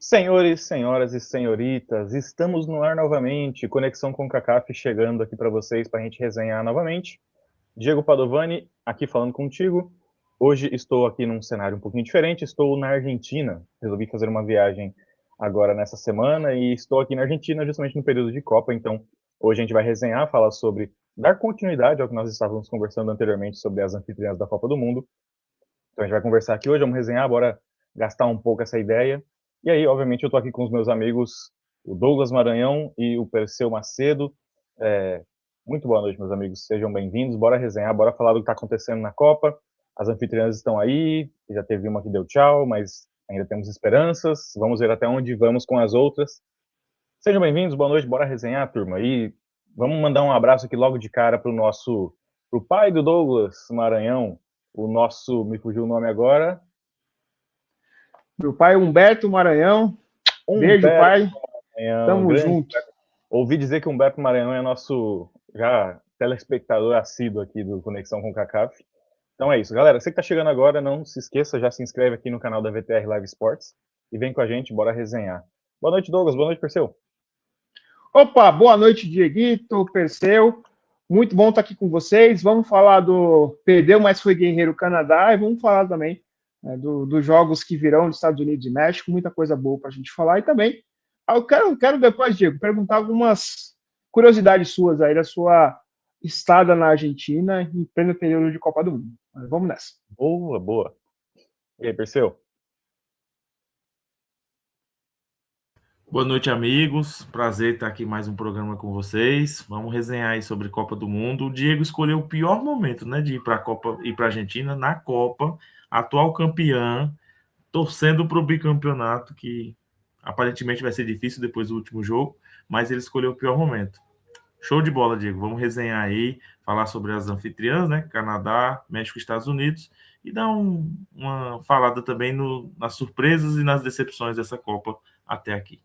Senhores, senhoras e senhoritas, estamos no ar novamente, Conexão com CACAF chegando aqui para vocês para a gente resenhar novamente. Diego Padovani, aqui falando contigo. Hoje estou aqui num cenário um pouquinho diferente, estou na Argentina. Resolvi fazer uma viagem agora nessa semana e estou aqui na Argentina justamente no período de Copa, então hoje a gente vai resenhar, falar sobre, dar continuidade ao que nós estávamos conversando anteriormente sobre as anfitriãs da Copa do Mundo. Então a gente vai conversar aqui hoje, vamos resenhar, bora gastar um pouco essa ideia. E aí, obviamente, eu estou aqui com os meus amigos, o Douglas Maranhão e o Perseu Macedo. Muito boa noite, meus amigos, sejam bem-vindos, bora resenhar, bora falar do que está acontecendo na Copa. As anfitriãs estão aí, já teve uma que deu tchau, mas ainda temos esperanças, vamos ver até onde vamos com as outras. Sejam bem-vindos, boa noite, bora resenhar, turma. E vamos mandar um abraço aqui logo de cara pro pai do Douglas Maranhão, o nosso, me fugiu o nome agora. Meu pai Humberto Maranhão. Beijo, pai. Maranhão, Tamo junto. Ouvi dizer que o Humberto Maranhão é nosso já telespectador assíduo aqui do Conexão com o CACAF. Então é isso, galera. Você que tá chegando agora, não se esqueça, já se inscreve aqui no canal da VTR Live Sports e vem com a gente, bora resenhar. Boa noite, Douglas. Boa noite, Perseu. Opa, boa noite, Dieguito, Perseu. Muito bom estar aqui com vocês. Vamos falar do Perdeu, mas foi guerreiro Canadá e vamos falar também dos jogos que virão dos Estados Unidos e México. Muita coisa boa para a gente falar. E também, eu quero depois, Diego, perguntar algumas curiosidades suas aí da sua estada na Argentina em pleno período de Copa do Mundo. Mas vamos nessa. Boa. E aí, Perseu? Boa noite, amigos. Prazer estar aqui mais um programa com vocês. Vamos resenhar aí sobre Copa do Mundo. O Diego escolheu o pior momento, né, de ir para a Copa, ir para a Argentina na Copa, atual campeã, torcendo para o bicampeonato, que aparentemente vai ser difícil depois do último jogo, mas ele escolheu o pior momento. Show de bola, Diego. Vamos resenhar aí, falar sobre as anfitriãs, né, Canadá, México e Estados Unidos, e dar uma falada também nas surpresas e nas decepções dessa Copa até aqui.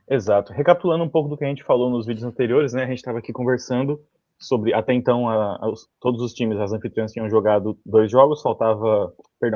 Exato. Recapitulando um pouco do que a gente falou nos vídeos anteriores, né? A gente estava aqui conversando sobre, até então, todos os times, as anfitriãs tinham jogado 2 jogos,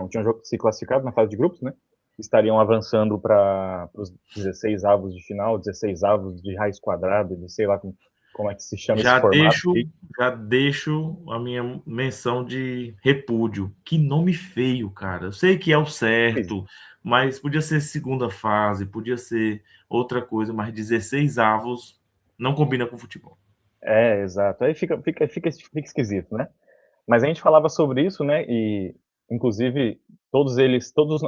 tinham se classificado na fase de grupos, né? Estariam avançando para os 16 avos de final, 16 avos de raiz quadrada, de sei lá como é que se chama esse formato. Já deixo a minha menção de repúdio. Que nome feio, cara. Eu sei que é o certo, mas podia ser segunda fase, podia ser outra coisa, mas 16 avos não combina com futebol. Exato. Aí fica esquisito, né? Mas a gente falava sobre isso, né? E, inclusive, todas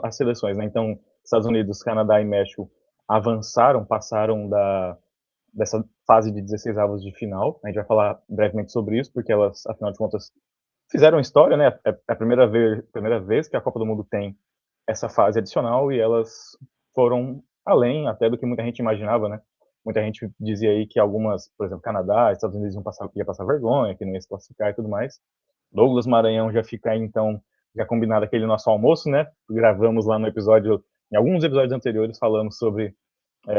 as seleções, né? Então, Estados Unidos, Canadá e México passaram dessa fase de 16 avos de final. A gente vai falar brevemente sobre isso, porque elas, afinal de contas, fizeram história, né? É a primeira vez que a Copa do Mundo tem essa fase adicional e elas foram além até do que muita gente imaginava, né? Muita gente dizia aí que algumas, por exemplo, Canadá, Estados Unidos ia passar vergonha, que não ia se classificar e tudo mais. Douglas Maranhão já fica aí, então, já combinado aquele nosso almoço, né? Gravamos lá em alguns episódios anteriores, falando sobre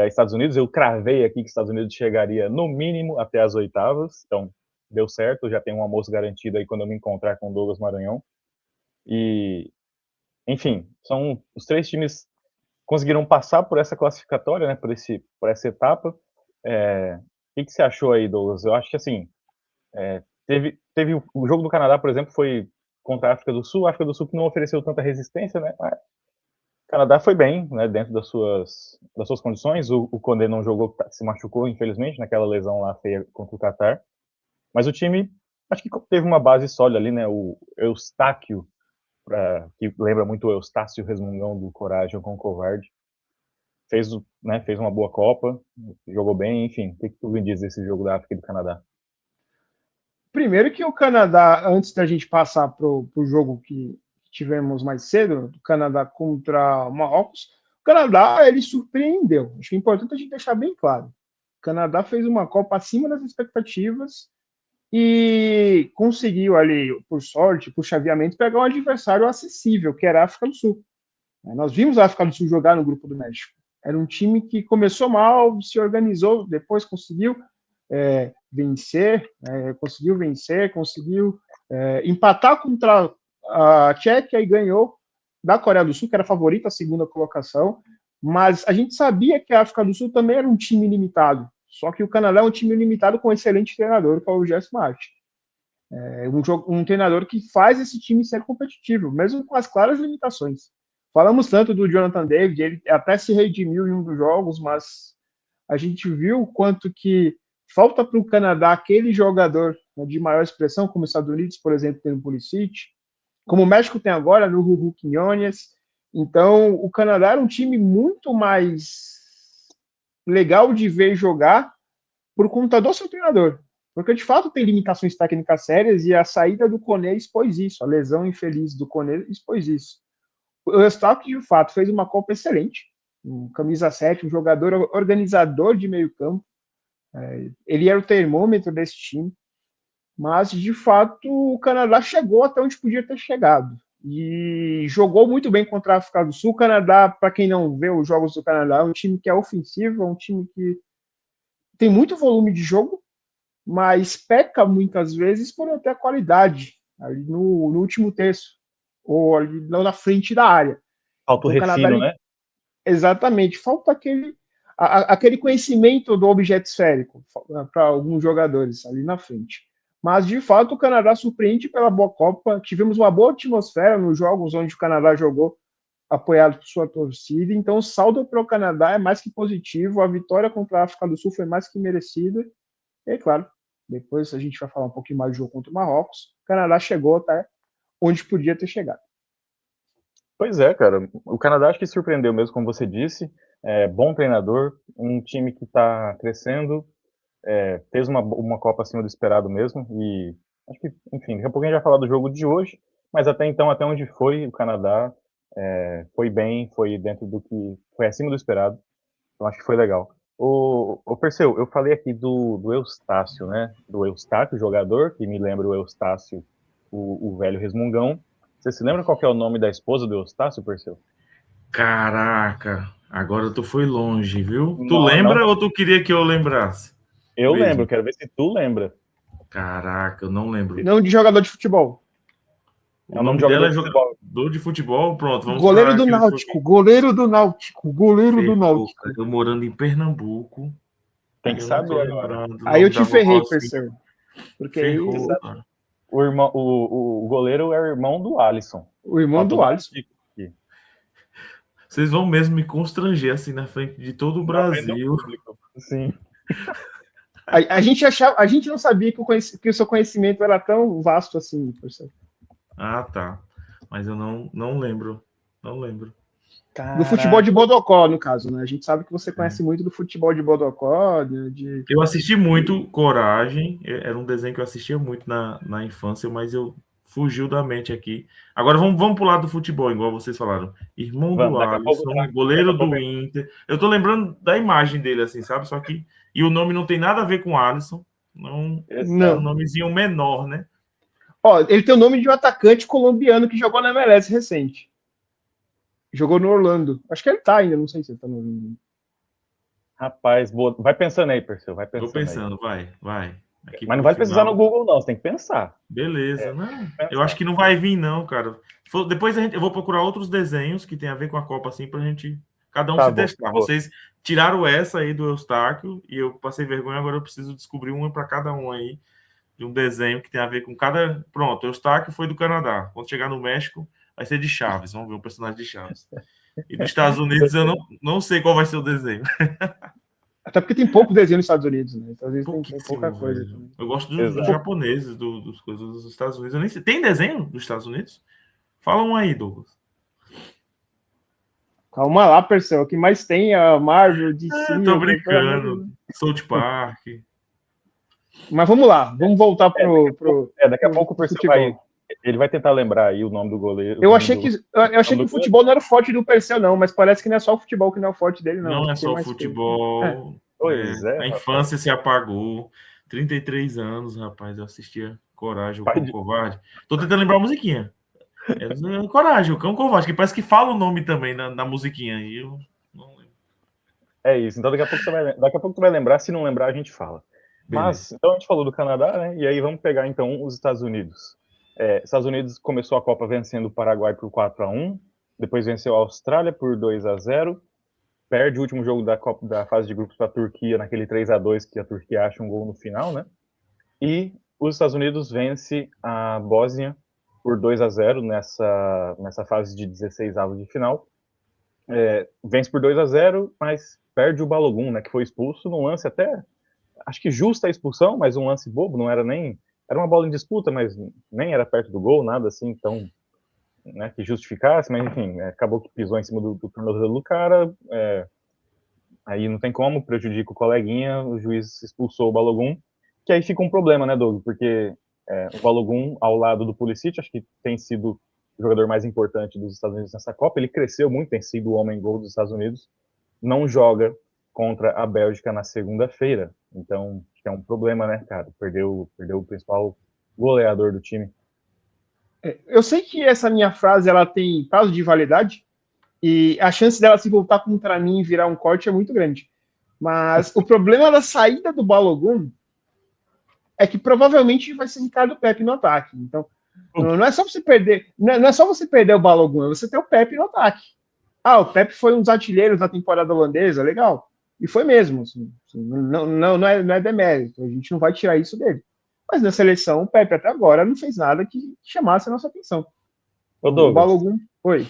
Estados Unidos. Eu cravei aqui que Estados Unidos chegaria no mínimo até as oitavas, então deu certo, já tem um almoço garantido aí quando eu me encontrar com o Douglas Maranhão. E, enfim, são os 3 times conseguiram passar por essa classificatória, né, por essa etapa. O que você achou aí, Douglas? Eu acho que, assim, teve o jogo do Canadá, por exemplo, foi contra a África do Sul que não ofereceu tanta resistência, né, mas o Canadá foi bem, né, dentro das suas condições. O Condé não jogou, se machucou, infelizmente, naquela lesão lá feia contra o Catar. Mas o time, acho que teve uma base sólida ali, né, o Eustáquio, que lembra muito o Eustácio Resmungão do Coragem com o Covarde, fez uma boa Copa, jogou bem, enfim. O que tu me diz desse jogo da África e do Canadá? Primeiro que o Canadá, antes da gente passar para o jogo que tivemos mais cedo, do Canadá contra o Marrocos, o Canadá, ele surpreendeu. Acho que é importante a gente deixar bem claro. O Canadá fez uma Copa acima das expectativas e conseguiu ali, por sorte, por chaveamento, pegar um adversário acessível, que era a África do Sul. Nós vimos a África do Sul jogar no grupo do México. Era um time que começou mal, se organizou, depois conseguiu conseguiu empatar contra a Tchequia e ganhou da Coreia do Sul, que era a favorita, a segunda colocação. Mas a gente sabia que a África do Sul também era um time limitado. Só que o Canadá é um time limitado com um excelente treinador, que é o Jess Martin. É um treinador que faz esse time ser competitivo, mesmo com as claras limitações. Falamos tanto do Jonathan David, ele até se redimiu em um dos jogos, mas a gente viu o quanto que falta para o Canadá aquele jogador, né, de maior expressão, como os Estados Unidos, por exemplo, tem o Pulisic, como o México tem agora, no Ruhu Quinones. Então, o Canadá era um time muito mais legal de ver jogar por conta do seu treinador. Porque, de fato, tem limitações técnicas sérias e a saída do Koné expôs isso. A lesão infeliz do Koné expôs isso. O Eustáquio, de fato, fez uma Copa excelente. Um camisa 7, um jogador organizador de meio campo. Ele era o termômetro desse time. Mas, de fato, o Canadá chegou até onde podia ter chegado. E jogou muito bem contra a África do Sul. O Canadá, para quem não vê os jogos do Canadá, é um time que é ofensivo, é um time que tem muito volume de jogo, mas peca muitas vezes por não ter qualidade ali no último terço, ou ali na frente da área. Falta o refino, né? Exatamente, falta aquele conhecimento do objeto esférico para alguns jogadores ali na frente. Mas, de fato, o Canadá surpreende pela boa Copa. Tivemos uma boa atmosfera nos jogos onde o Canadá jogou, apoiado por sua torcida. Então, o saldo para o Canadá é mais que positivo. A vitória contra a África do Sul foi mais que merecida. E, claro, depois a gente vai falar um pouquinho mais do jogo contra o Marrocos. O Canadá chegou até onde podia ter chegado. Pois é, cara. O Canadá acho que surpreendeu mesmo, como você disse. Bom treinador, um time que está crescendo. Fez uma Copa acima do esperado mesmo, e acho que, enfim, daqui a pouco a gente vai falar do jogo de hoje, mas até então, até onde foi o Canadá, foi bem, foi dentro do que, foi acima do esperado, então acho que foi legal. O Perseu, eu falei aqui do Eustácio, né, do Eustáquio, jogador, que me lembra o Eustácio, o velho resmungão. Você se lembra qual que é o nome da esposa do Eustácio, Perseu? Caraca, agora tu foi longe, viu? Tu Não, lembra não. ou tu queria que eu lembrasse? Eu Mesmo? lembro, quero ver se tu lembra. Caraca, eu não lembro. Não de jogador de futebol. O nome dela é jogador de futebol. Pronto, vamos goleiro do Náutico, goleiro do Náutico, goleiro do Náutico. Eu morando em Pernambuco. Tem que saber agora. Aí eu te ferrei, Perseu. Porque ferrou, aí... O goleiro é o irmão do Alisson. O irmão do Alisson. Vocês vão mesmo me constranger assim na frente de todo o Brasil. Sim. A gente não sabia que o seu conhecimento era tão vasto assim, professor. Ah, tá. Mas eu não lembro. Não lembro. Caraca. Do futebol de Bodocó, no caso, né? A gente sabe que você conhece muito do futebol de Bodocó. Eu assisti muito Coragem. Era um desenho que eu assistia muito na infância, mas eu fugiu da mente aqui. Agora vamos pro lado do futebol, igual vocês falaram. Irmão do Alisson, goleiro do Inter. Eu tô lembrando da imagem dele, assim, sabe? Só que... E o nome não tem nada a ver com Alisson. Não. É um nomezinho menor, né? Ó, ele tem o nome de um atacante colombiano que jogou na MLS recente. Jogou no Orlando. Acho que ele tá ainda, não sei se ele tá no Orlando. Rapaz, boa. Vai pensando aí, Perseu. Vai pensando. Tô pensando, aí. vai. Aqui mas não vai precisar no Google, não. Você tem que pensar. Beleza, né? Eu acho que não vai vir, não, cara. Depois eu vou procurar outros desenhos que tem a ver com a Copa, assim, pra gente... Cada um se testar. Vocês tiraram essa aí do Eustáquio e eu passei vergonha, agora eu preciso descobrir uma para cada um aí, de um desenho que tem a ver com cada... Pronto, o Eustáquio foi do Canadá. Quando chegar no México, vai ser de Chaves. Vamos ver o personagem de Chaves. E dos Estados Unidos, eu não sei qual vai ser o desenho. Até porque tem pouco desenho nos Estados Unidos, né? Então, às vezes tem pouca coisa. Eu gosto dos japoneses, dos coisas dos Estados Unidos. Eu nem sei. Tem desenho dos Estados Unidos? Fala um aí, Douglas. Calma lá, Perseu. O que mais tem a Marvel, DC... Tô brincando. South Park. Mas vamos lá. Vamos voltar pro... Daqui a pouco o Perseu ele vai tentar lembrar aí o nome do goleiro. Eu achei que o futebol não era o forte do Perseu, não. Mas parece que não é só o futebol que não é o forte dele, não. Não é só o futebol. Pois é. A infância se apagou. 33 anos, rapaz. Eu assistia Coragem, o Cão Covarde. Tô tentando lembrar a musiquinha. Coragem, o Cão Covarde, que parece que fala o nome também na musiquinha. E eu não lembro. É isso. Então daqui a pouco tu vai lembrar. Se não lembrar, a gente fala. Beleza. Mas, então a gente falou do Canadá, né? E aí vamos pegar, então, os Estados Unidos. Estados Unidos começou a Copa vencendo o Paraguai por 4-1. Depois venceu a Austrália por 2-0. perde o último jogo da fase de grupos para a Turquia, naquele 3-2 que a Turquia acha um gol no final, né? E os Estados Unidos vence a Bósnia por 2-0 nessa fase de 16 avos de final. Vence por 2-0, mas perde o Balogun, né, que foi expulso num lance até, acho que justa a expulsão, mas um lance bobo, não era nem... Era uma bola em disputa, mas nem era perto do gol, nada assim, então, né, que justificasse, mas enfim, acabou que pisou em cima do tornozelo do cara, aí não tem como, prejudica o coleguinha, o juiz expulsou o Balogun, que aí fica um problema, né, Doug, porque o Balogun, ao lado do Pulisic, acho que tem sido o jogador mais importante dos Estados Unidos nessa Copa, ele cresceu muito, tem sido o homem-gol dos Estados Unidos, não joga contra a Bélgica na segunda-feira, então é um problema, né, cara, perdeu o principal goleador do time. Eu sei que essa minha frase ela tem prazo de validade e a chance dela se voltar contra mim e virar um corte é muito grande, mas o problema da saída do Balogun é que provavelmente vai ser Ricardo Pepi no ataque. Então, não é só você perder, não é só você perder o Balogun, é você ter o Pepi no ataque. O Pepi foi um dos artilheiros da temporada holandesa, legal. E foi mesmo. Assim, não é demérito, a gente não vai tirar isso dele. Mas na seleção, o Pepi até agora não fez nada que chamasse a nossa atenção. Ô, Douglas, o Balogun foi.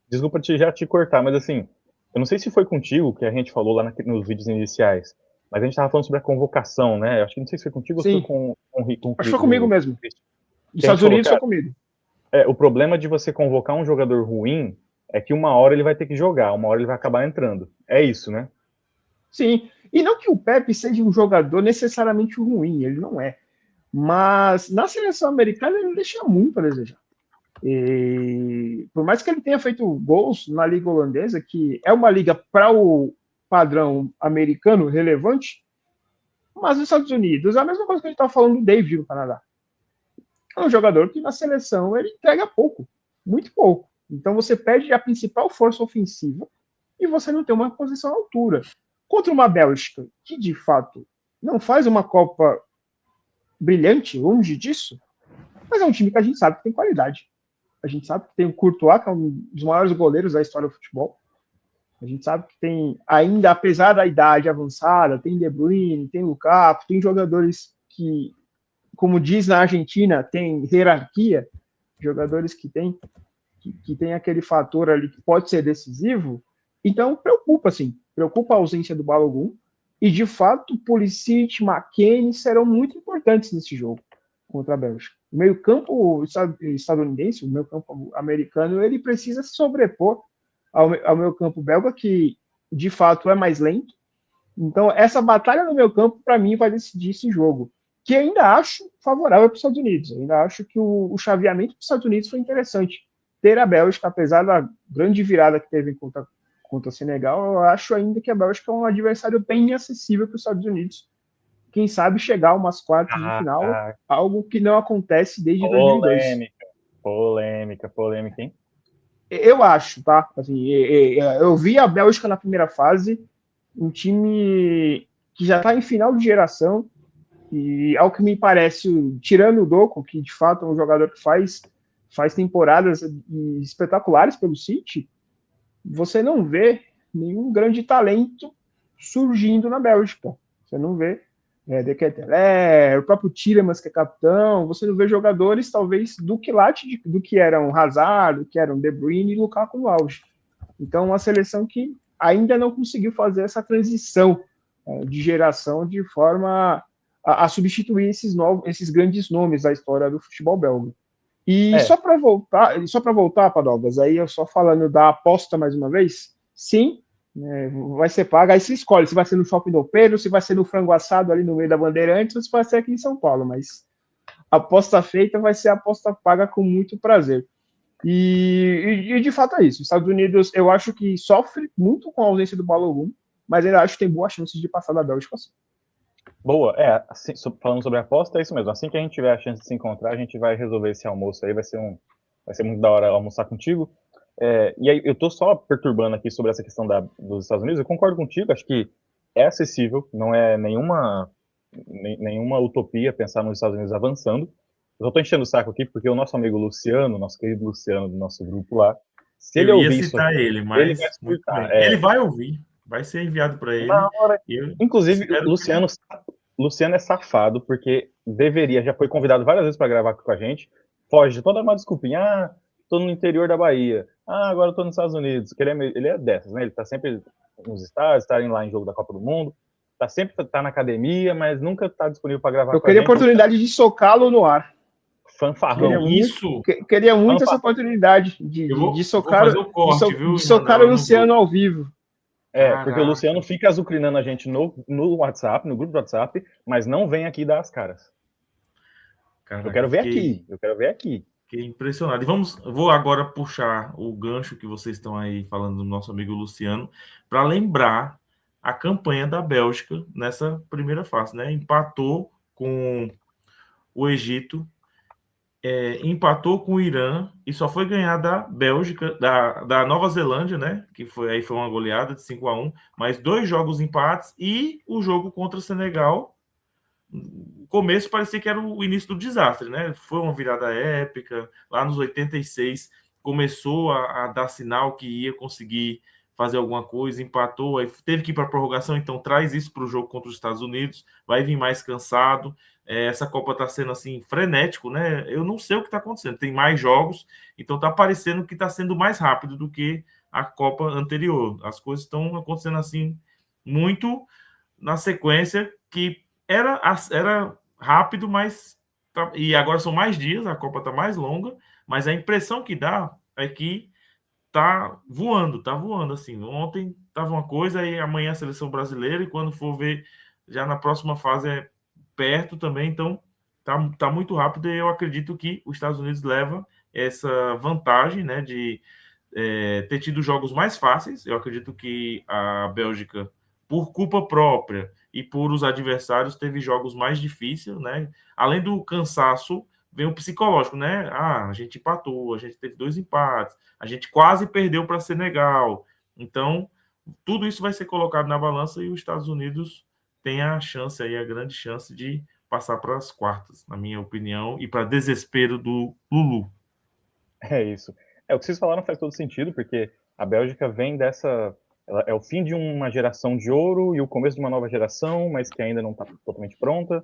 Desculpa já te cortar, mas assim, eu não sei se foi contigo que a gente falou lá nos vídeos iniciais, mas a gente estava falando sobre a convocação, né? Acho que não sei se foi contigo Sim. ou foi com Acho que foi comigo mesmo. Dos Estados Unidos foi comigo. O problema de você convocar um jogador ruim é que uma hora ele vai ter que jogar, uma hora ele vai acabar entrando. É isso, né? Sim. E não que o Pepe seja um jogador necessariamente ruim, ele não é. Mas na seleção americana ele deixa muito a desejar. E por mais que ele tenha feito gols na liga holandesa, que é uma liga para o padrão americano relevante, mas nos Estados Unidos é a mesma coisa que a gente estava falando do David no Canadá. É um jogador que na seleção ele entrega pouco, muito pouco. Então você perde a principal força ofensiva e você não tem uma posição à altura. Contra uma Bélgica que de fato não faz uma Copa brilhante, longe disso, mas é um time que a gente sabe que tem qualidade. A gente sabe que tem o Courtois, que é um dos maiores goleiros da história do futebol. A gente sabe que tem, ainda apesar da idade avançada, tem De Bruyne, tem Lukaku, tem jogadores que, como diz na Argentina, tem hierarquia, jogadores que tem aquele fator ali que pode ser decisivo. Então, preocupa a ausência do Balogun, e de fato, Pulisic, McKennie serão muito importantes nesse jogo contra a Bélgica. O meio-campo estadunidense, o meio-campo americano, ele precisa se sobrepor ao meio-campo belga, que de fato é mais lento. Então, essa batalha no meio-campo, para mim, vai decidir esse jogo, que ainda acho favorável para os Estados Unidos. Ainda acho que o chaveamento dos Estados Unidos foi interessante. Ter a Bélgica, apesar da grande virada que teve contra o Senegal, eu acho ainda que a Bélgica é um adversário bem acessível para os Estados Unidos. Quem sabe chegar a umas quartas de final, algo que não acontece desde 2002. Polêmica, hein? Eu acho, tá? Assim, eu vi a Bélgica na primeira fase, um time que já está em final de geração, e ao que me parece, tirando o Doku, que de fato é um jogador que faz temporadas espetaculares pelo City, você não vê nenhum grande talento surgindo na Bélgica. Você não vê De Ketelaere, o próprio Tielemans, que é capitão, você não vê jogadores, talvez, do quilate do que eram Hazard, do que eram De Bruyne e Lukaku no auge. Então, uma seleção que ainda não conseguiu fazer essa transição de geração de forma a substituir esses grandes nomes da história do futebol belga. E só para voltar, Padogas, aí eu só falando da aposta mais uma vez, sim, vai ser paga, aí você escolhe se vai ser no Shopping do Pedro, se vai ser no frango assado ali no meio da Bandeirantes, ou se vai ser aqui em São Paulo, mas a aposta feita vai ser a aposta paga com muito prazer. E de fato é isso. Os Estados Unidos, eu acho que sofre muito com a ausência do Balogun, mas eu acho que tem boas chances de passar da Bélgica. Assim. Boa, assim, falando sobre a aposta, é isso mesmo. Assim que a gente tiver a chance de se encontrar, a gente vai resolver esse almoço aí, vai ser muito da hora almoçar contigo. E aí, eu tô só perturbando aqui sobre essa questão dos Estados Unidos, eu concordo contigo, acho que é acessível, não é nenhuma utopia pensar nos Estados Unidos avançando. Eu só tô enchendo o saco aqui porque o nosso amigo Luciano, nosso querido Luciano do nosso grupo lá, se ele ouvir isso, ele vai surtar. Ele Ele vai ouvir. Vai ser enviado para ele. Na hora. Inclusive, espero Luciano é safado, porque já foi convidado várias vezes para gravar com a gente, foge de toda uma desculpinha. Ah, tô no interior da Bahia. Ah, agora eu tô nos Estados Unidos. Que ele é dessas, né? Ele tá sempre nos estádios, tá lá em jogo da Copa do Mundo, tá na academia, mas nunca tá disponível para gravar Eu com a queria gente. a oportunidade de socá-lo no ar. Fanfarrão. Queria muito essa oportunidade de socar, vou fazer o corte, viu, de socar o Luciano ao vivo. Porque o Luciano fica azucrinando a gente no WhatsApp, no grupo do WhatsApp, mas não vem aqui dar as caras. Caraca, eu quero ver aqui. Fiquei impressionado. E vou agora puxar o gancho que vocês estão aí falando do nosso amigo Luciano, para lembrar a campanha da Bélgica nessa primeira fase, né? Empatou com o Egito, empatou com o Irã e só foi ganhar da Bélgica, da Nova Zelândia, né? Que foi uma goleada de 5-1, mas 2 jogos empates e o jogo contra o Senegal. O começo parecia que era o início do desastre, né? Foi uma virada épica. Lá nos 86 começou a dar sinal que ia conseguir fazer alguma coisa, empatou, aí teve que ir para a prorrogação, então traz isso para o jogo contra os Estados Unidos, vai vir mais cansado. Essa Copa está sendo assim frenético, né? Eu não sei o que está acontecendo. Tem mais jogos, então está parecendo que está sendo mais rápido do que a Copa anterior. As coisas estão acontecendo assim muito na sequência que era rápido, mas e agora são mais dias, a Copa está mais longa, mas a impressão que dá é que tá voando assim. Ontem estava uma coisa e amanhã a seleção brasileira, e quando for ver já na próxima fase é perto também, então tá muito rápido, e eu acredito que os Estados Unidos leva essa vantagem, né, de ter tido jogos mais fáceis. Eu acredito que a Bélgica, por culpa própria e por os adversários, teve jogos mais difíceis, né? Além do cansaço, vem o psicológico, né? A gente empatou, a gente teve 2 empates, a gente quase perdeu para Senegal. Então, tudo isso vai ser colocado na balança e os Estados Unidos têm a chance aí, a grande chance de passar para as quartas, na minha opinião, e para desespero do Lulu. É isso. O que vocês falaram faz todo sentido, porque a Bélgica vem é o fim de uma geração de ouro e o começo de uma nova geração, mas que ainda não está totalmente pronta.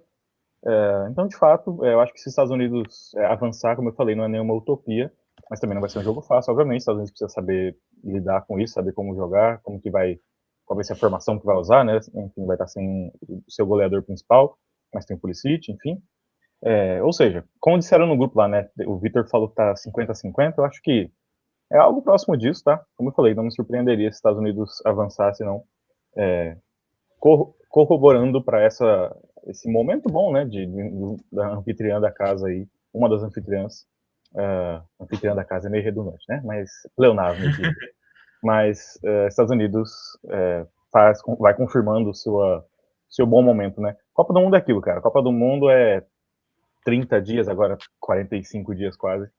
Então, de fato, eu acho que se os Estados Unidos avançar, como eu falei, não é nenhuma utopia, mas também não vai ser um jogo fácil. Obviamente, os Estados Unidos precisa saber lidar com isso, saber como jogar, qual vai ser a formação que vai usar, né? Enfim, vai estar sem o seu goleador principal, mas tem o Pulisic, enfim. Ou seja, como disseram no grupo lá, né? O Vitor falou que tá 50-50, eu acho que é algo próximo disso, tá? Como eu falei, não me surpreenderia se os Estados Unidos avançasse, não. Corroborando para esse momento bom, né? Da anfitriã da casa aí, uma das anfitriãs. Anfitriã da casa é meio redundante, né? Mas pleonasmo, mas Estados Unidos vai confirmando seu bom momento, né? Copa do Mundo é aquilo, cara. Copa do Mundo é 30 dias, agora 45 dias quase,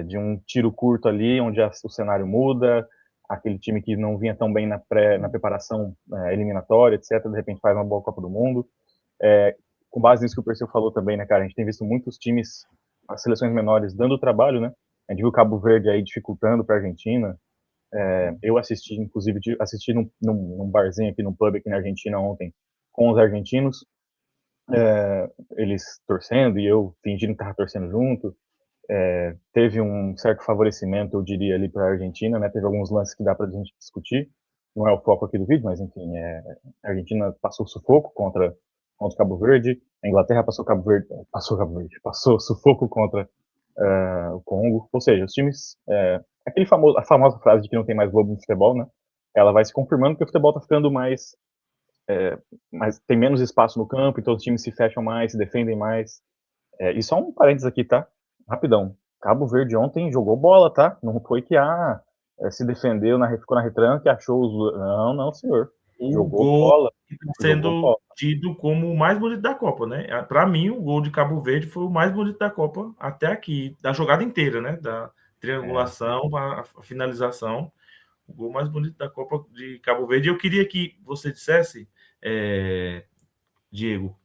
de um tiro curto ali, onde o cenário muda, aquele time que não vinha tão bem na preparação eliminatória, etc., de repente faz uma boa Copa do Mundo. Com base nisso que o Perseu falou também, né, cara, a gente tem visto muitos times, as seleções menores, dando trabalho, né? A gente viu o Cabo Verde aí dificultando para a Argentina. Eu assisti num barzinho aqui, num pub aqui na Argentina ontem, com os argentinos, eles torcendo e eu fingindo que estava torcendo junto. Teve um certo favorecimento, eu diria, ali para a Argentina, né? Teve alguns lances que dá para a gente discutir. Não é o foco aqui do vídeo, mas enfim, a Argentina passou sufoco contra o Cabo Verde, a Inglaterra passou sufoco contra o Congo. Ou seja, os times, a famosa frase de que não tem mais lobo no futebol, né? Ela vai se confirmando que o futebol está ficando mais tem menos espaço no campo, então os times se fecham mais, se defendem mais. E só um parênteses aqui, tá? Rapidão. Cabo Verde ontem jogou bola, tá? Não foi que se defendeu, ficou na retranca e achou os... Não, senhor. Jogou bola. Está sendo tido como o mais bonito da Copa, né? Para mim, o gol de Cabo Verde foi o mais bonito da Copa até aqui, da jogada inteira, né? Da triangulação, a finalização. O gol mais bonito da Copa de Cabo Verde. Eu queria que você dissesse, Diego,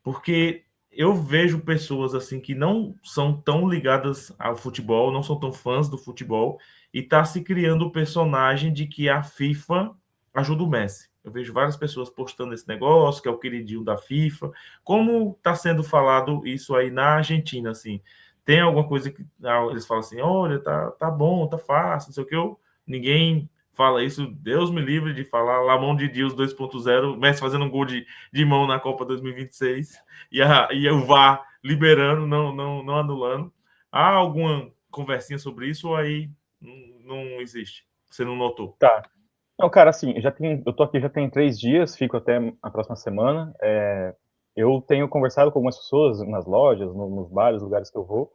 porque eu vejo pessoas assim que não são tão ligadas ao futebol, não são tão fãs do futebol, e está se criando o personagem de que a FIFA ajuda o Messi. Eu vejo várias pessoas postando esse negócio, que é o queridinho da FIFA. Como está sendo falado isso aí na Argentina, assim? Tem alguma coisa que eles falam assim, olha, tá bom, tá fácil, não sei o que. Ninguém fala isso. Deus me livre de falar Lamão de Deus 2.0, Messi fazendo um gol de mão na Copa 2026 e o VAR liberando, não anulando. Há alguma conversinha sobre isso ou aí não existe? Você não notou? Tá. Não, cara, assim, eu tô aqui já tem 3 dias, fico até a próxima semana. Eu tenho conversado com algumas pessoas nas lojas, nos bares, lugares que eu vou,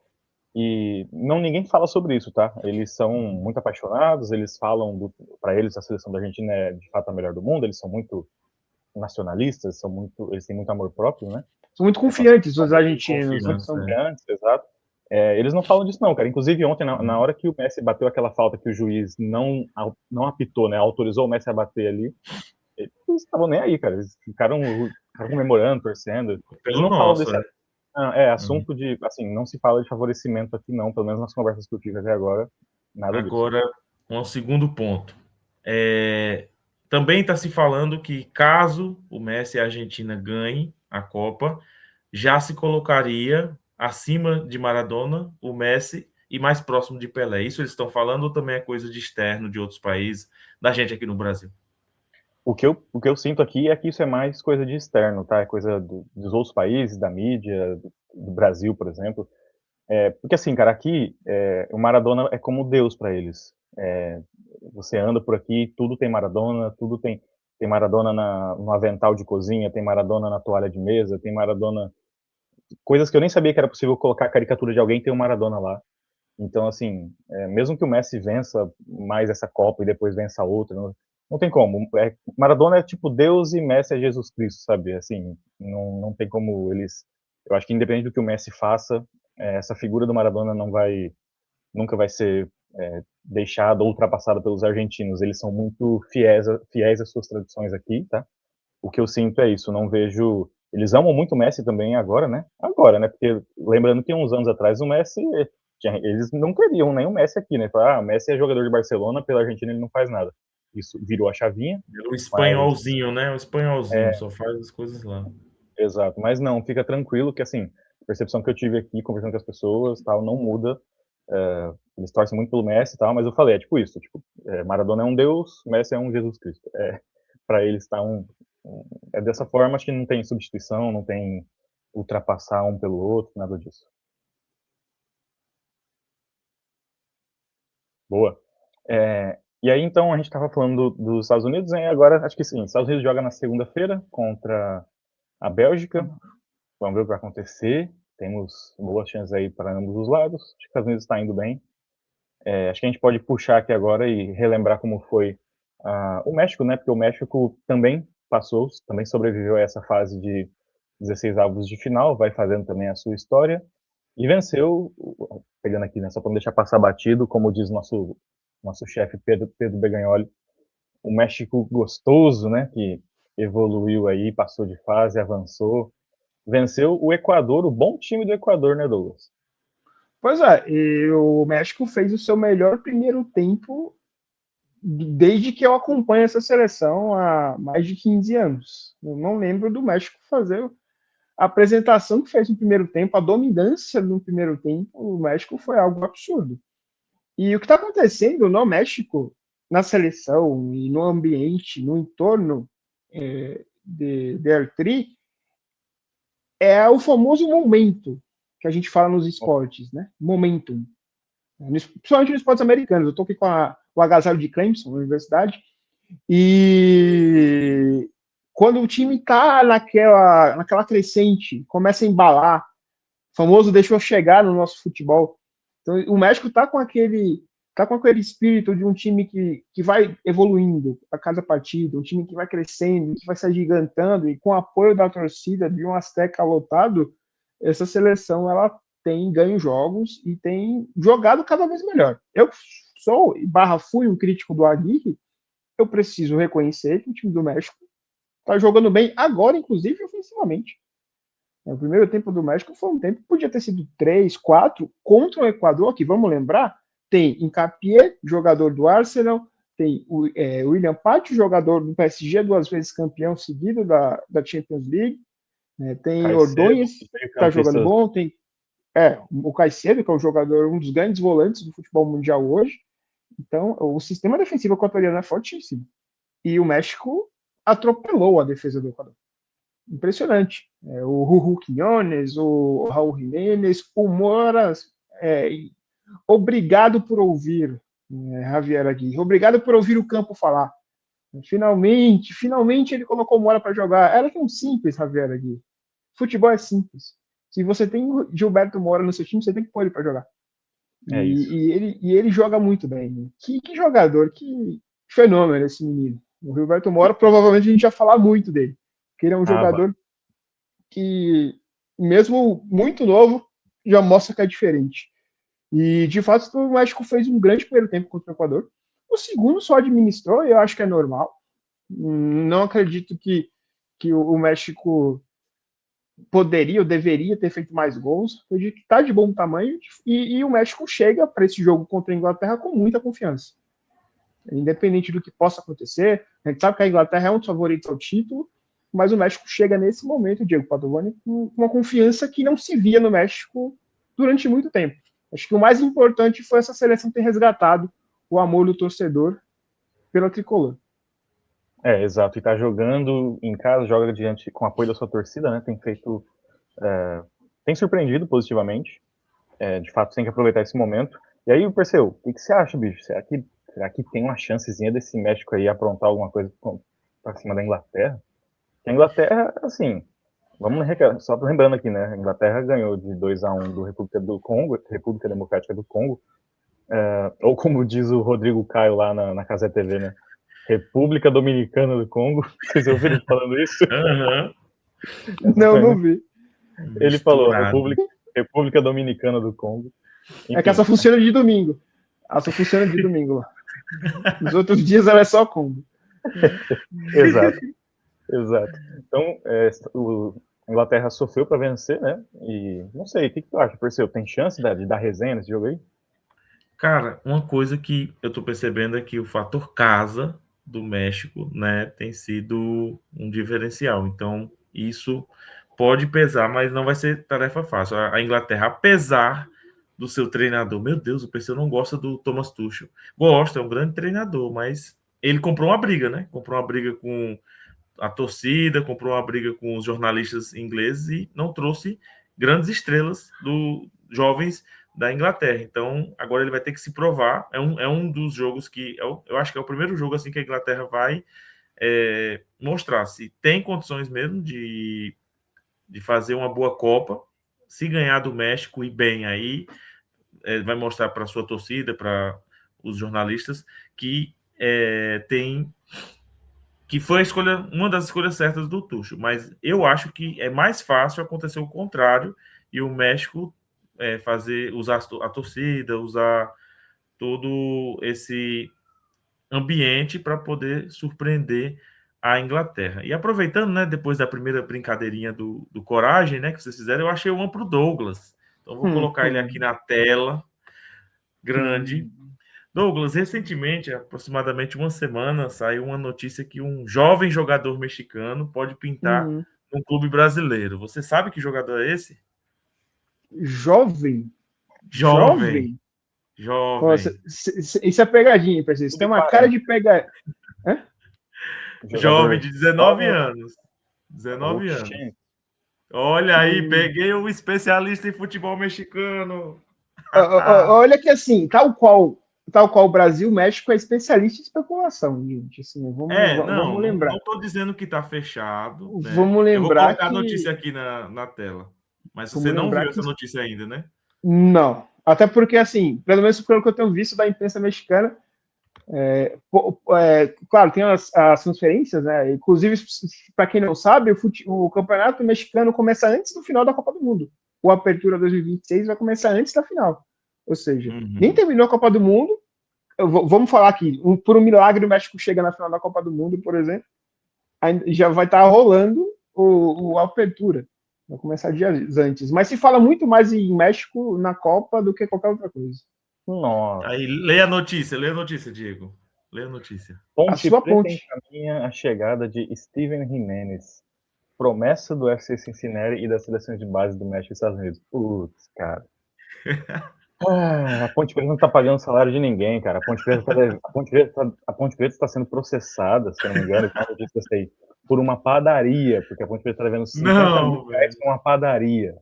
e ninguém fala sobre isso, tá? Eles são muito apaixonados, eles falam para eles a seleção da Argentina é de fato a melhor do mundo, eles são muito nacionalistas, eles têm muito amor próprio, né? São muito confiantes os Muito argentinos, né? confiantes, exato. Eles não falam disso não, cara. Inclusive ontem, na hora que o Messi bateu aquela falta que o juiz não apitou, né? Autorizou o Messi a bater ali, eles não estavam nem aí, cara. Eles ficaram comemorando, torcendo. Eles Pelo não falam nosso, desse né? assunto de, assim, não se fala de favorecimento aqui não, pelo menos nas conversas que eu tive até agora, nada disso. Agora, um segundo ponto. Também está se falando que caso o Messi e a Argentina ganhem a Copa, já se colocaria acima de Maradona, o Messi, e mais próximo de Pelé. Isso eles estão falando ou também é coisa de externo de outros países, da gente aqui no Brasil? O que eu sinto aqui é que isso é mais coisa de externo, tá? É coisa dos outros países, da mídia, do Brasil, por exemplo. Porque assim, cara, aqui o Maradona é como Deus para eles. Você anda por aqui, tudo tem Maradona, tem Maradona no avental de cozinha, tem Maradona na toalha de mesa, tem Maradona, coisas que eu nem sabia que era possível colocar a caricatura de alguém, tem o Maradona lá. Então, assim, mesmo que o Messi vença mais essa Copa e depois vença outra, não tem como. Maradona é tipo Deus e Messi é Jesus Cristo, sabe? Assim, não tem como eles. Eu acho que independente do que o Messi faça, essa figura do Maradona nunca vai ser deixada ou ultrapassada pelos argentinos. Eles são muito fiéis às suas tradições aqui, tá? O que eu sinto é isso. Não vejo. Eles amam muito o Messi também agora, né? Agora, né? Porque lembrando que uns anos atrás o Messi eles não queriam nem o Messi aqui, né? Falaram, o Messi é jogador de Barcelona, pela Argentina ele não faz nada. Isso virou a chavinha, O mas espanholzinho, né? O espanholzinho, só faz as coisas lá. exato. Mas não, fica tranquilo que assim, a percepção que eu tive aqui conversando com as pessoas, tal, não muda. Eles torcem muito pelo Messi e tal, mas eu falei, é tipo isso, tipo, Maradona é um Deus, Messi é um Jesus Cristo. Para eles tá é dessa forma, acho que não tem substituição, não tem ultrapassar um pelo outro, nada disso. Boa. E aí, então, a gente estava falando dos Estados Unidos, e agora, acho que sim, os Estados Unidos joga na segunda-feira contra a Bélgica. Vamos ver o que vai acontecer. Temos boas chances aí para ambos os lados. Acho que os Estados Unidos está indo bem. Acho que a gente pode puxar aqui agora e relembrar como foi o México, né? Porque o México também passou, também sobreviveu a essa fase de 16 avos de final, vai fazendo também a sua história e venceu, pegando aqui, né? Só para não deixar passar batido, como diz nosso chefe Pedro Begagnoli, o México gostoso, né? Que evoluiu aí, passou de fase, avançou, venceu o Equador, o bom time do Equador, né, Douglas? Pois é, e o México fez o seu melhor primeiro tempo desde que eu acompanho essa seleção há mais de 15 anos. Eu não lembro do México fazer a apresentação que fez no primeiro tempo, a dominância no primeiro tempo, o México foi algo absurdo. E o que está acontecendo no México, na seleção e no ambiente, no entorno de Artri, é o famoso momento que a gente fala nos esportes, né? Momentum. Principalmente nos esportes americanos. Eu estou aqui com o agasalho de Clemson, na universidade, e quando o time está naquela crescente, começa a embalar, o famoso deixa eu chegar no nosso futebol. Então, o México está com aquele espírito de um time que vai evoluindo a cada partida, um time que vai crescendo, que vai se agigantando, e com o apoio da torcida de um Azteca lotado, essa seleção ela tem ganho jogos e tem jogado cada vez melhor. Eu fui um crítico do Aguirre, eu preciso reconhecer que o time do México está jogando bem agora, inclusive ofensivamente. O primeiro tempo do México foi um tempo que podia ter sido 3, 4 contra o Equador, que vamos lembrar, tem Hincapié, jogador do Arsenal, tem o William Patti, jogador do PSG, 2 vezes campeão seguido da Champions League. Tem Ordonez, que está jogando bom. Tem o Caicedo, que é um jogador, um dos grandes volantes do futebol mundial hoje. Então, o sistema defensivo equatoriano é fortíssimo. E o México atropelou a defesa do Equador. Impressionante. O Juju Quiñones, o Raul Jiménez, o Moras. Obrigado por ouvir, Javier Aguirre. Obrigado por ouvir o campo falar. Finalmente ele colocou o Mora para jogar. Era tão simples, Javier Aguirre. Futebol é simples. Se você tem o Gilberto Mora no seu time, você tem que pôr ele para jogar. E ele joga muito bem. Que jogador, que fenômeno esse menino. O Gilberto Mora, provavelmente a gente já falar muito dele. Porque ele é um jogador que, mesmo muito novo, já mostra que é diferente. E, de fato, o México fez um grande primeiro tempo contra o Equador. O segundo só administrou, e eu acho que é normal. Não acredito que o México poderia ou deveria ter feito mais gols. Eu acredito que está de bom tamanho. E o México chega para esse jogo contra a Inglaterra com muita confiança. Independente do que possa acontecer, a gente sabe que a Inglaterra é um dos favoritos ao título, mas o México chega nesse momento, Diego Padovani, com uma confiança que não se via no México durante muito tempo. Acho que o mais importante foi essa seleção ter resgatado o amor do torcedor pela tricolor. Exato. E tá jogando em casa, joga diante com apoio da sua torcida, né? Tem feito... tem surpreendido positivamente. De fato, tem que aproveitar esse momento. E aí, Perseu, o que você acha, bicho? Será que tem uma chancezinha desse México aí aprontar alguma coisa pra cima da Inglaterra? A Inglaterra, assim... só lembrando aqui, né? A Inglaterra ganhou de 2-1 do República Democrática do Congo, ou como diz o Rodrigo Caio lá na Casa TV, né? República Dominicana do Congo. Vocês ouviram falando isso? Uhum. Não vi. Ele falou República Dominicana do Congo. Enfim, que essa funciona de domingo. Essa funciona de domingo lá. Nos outros dias ela é só Congo. Exato. Então, a Inglaterra sofreu para vencer, né? E não sei, o que tu acha, Perseu? Tem chance de dar resenha nesse jogo aí? Cara, uma coisa que eu tô percebendo é que o fator casa do México, né, tem sido um diferencial. Então, isso pode pesar, mas não vai ser tarefa fácil. A Inglaterra, apesar do seu treinador, meu Deus, o Perseu não gosta do Thomas Tuchel. Gosta, é um grande treinador, mas ele comprou uma briga, né? Comprou uma briga com a torcida, comprou uma briga com os jornalistas ingleses e não trouxe grandes estrelas jovens da Inglaterra. Então, agora ele vai ter que se provar. É um dos jogos que... eu acho que é o primeiro jogo assim que a Inglaterra vai mostrar se tem condições mesmo de fazer uma boa Copa. Se ganhar do México e bem aí, vai mostrar para a sua torcida, para os jornalistas, que que foi uma das escolhas certas do Tuchel. Mas eu acho que é mais fácil acontecer o contrário e o México usar a torcida, usar todo esse ambiente para poder surpreender a Inglaterra. E aproveitando, né, depois da primeira brincadeirinha do Coragem, né, que vocês fizeram, eu achei uma para o Douglas. Então vou colocar ele aqui na tela, grande. Douglas, recentemente, aproximadamente uma semana, saiu uma notícia que um jovem jogador mexicano pode pintar num clube brasileiro. Você sabe que jogador é esse? Jovem? Nossa, isso é pegadinha, pessoal. Isso tem uma cara de pegar. Jovem de 19 anos. 19 anos. Olha aí, peguei um especialista em futebol mexicano. Olha que assim, tal qual o Brasil, o México é especialista em especulação, gente. Assim, vamos lembrar. Não estou dizendo que está fechado. Né? Vamos lembrar. Eu vou colocar a notícia aqui na tela. Mas você não viu essa notícia ainda, né? Não. Até porque, assim, pelo menos pelo que eu tenho visto da imprensa mexicana, claro, tem as transferências, né? Inclusive, para quem não sabe, o campeonato mexicano começa antes do final da Copa do Mundo. O Apertura 2026 vai começar antes da final. Ou seja, nem terminou a Copa do Mundo. Vamos falar aqui, por um milagre o México chega na final da Copa do Mundo, por exemplo, já vai estar rolando o Apertura. Vai começar dias antes. Mas se fala muito mais em México na Copa do que qualquer outra coisa. Nossa. Aí, lê a notícia, Diego. Lê a notícia. Ponte sua Preta ponte. encaminha a chegada de Steven Jimenez, promessa do FC Cincinnati e das seleções de base do México e Estados Unidos. Putz, cara. A Ponte Preta não tá pagando salário de ninguém, cara. A Ponte Preta está sendo processada, se eu não me engano, por uma padaria, porque a Ponte Preta tá devendo 50 mil reais com uma padaria.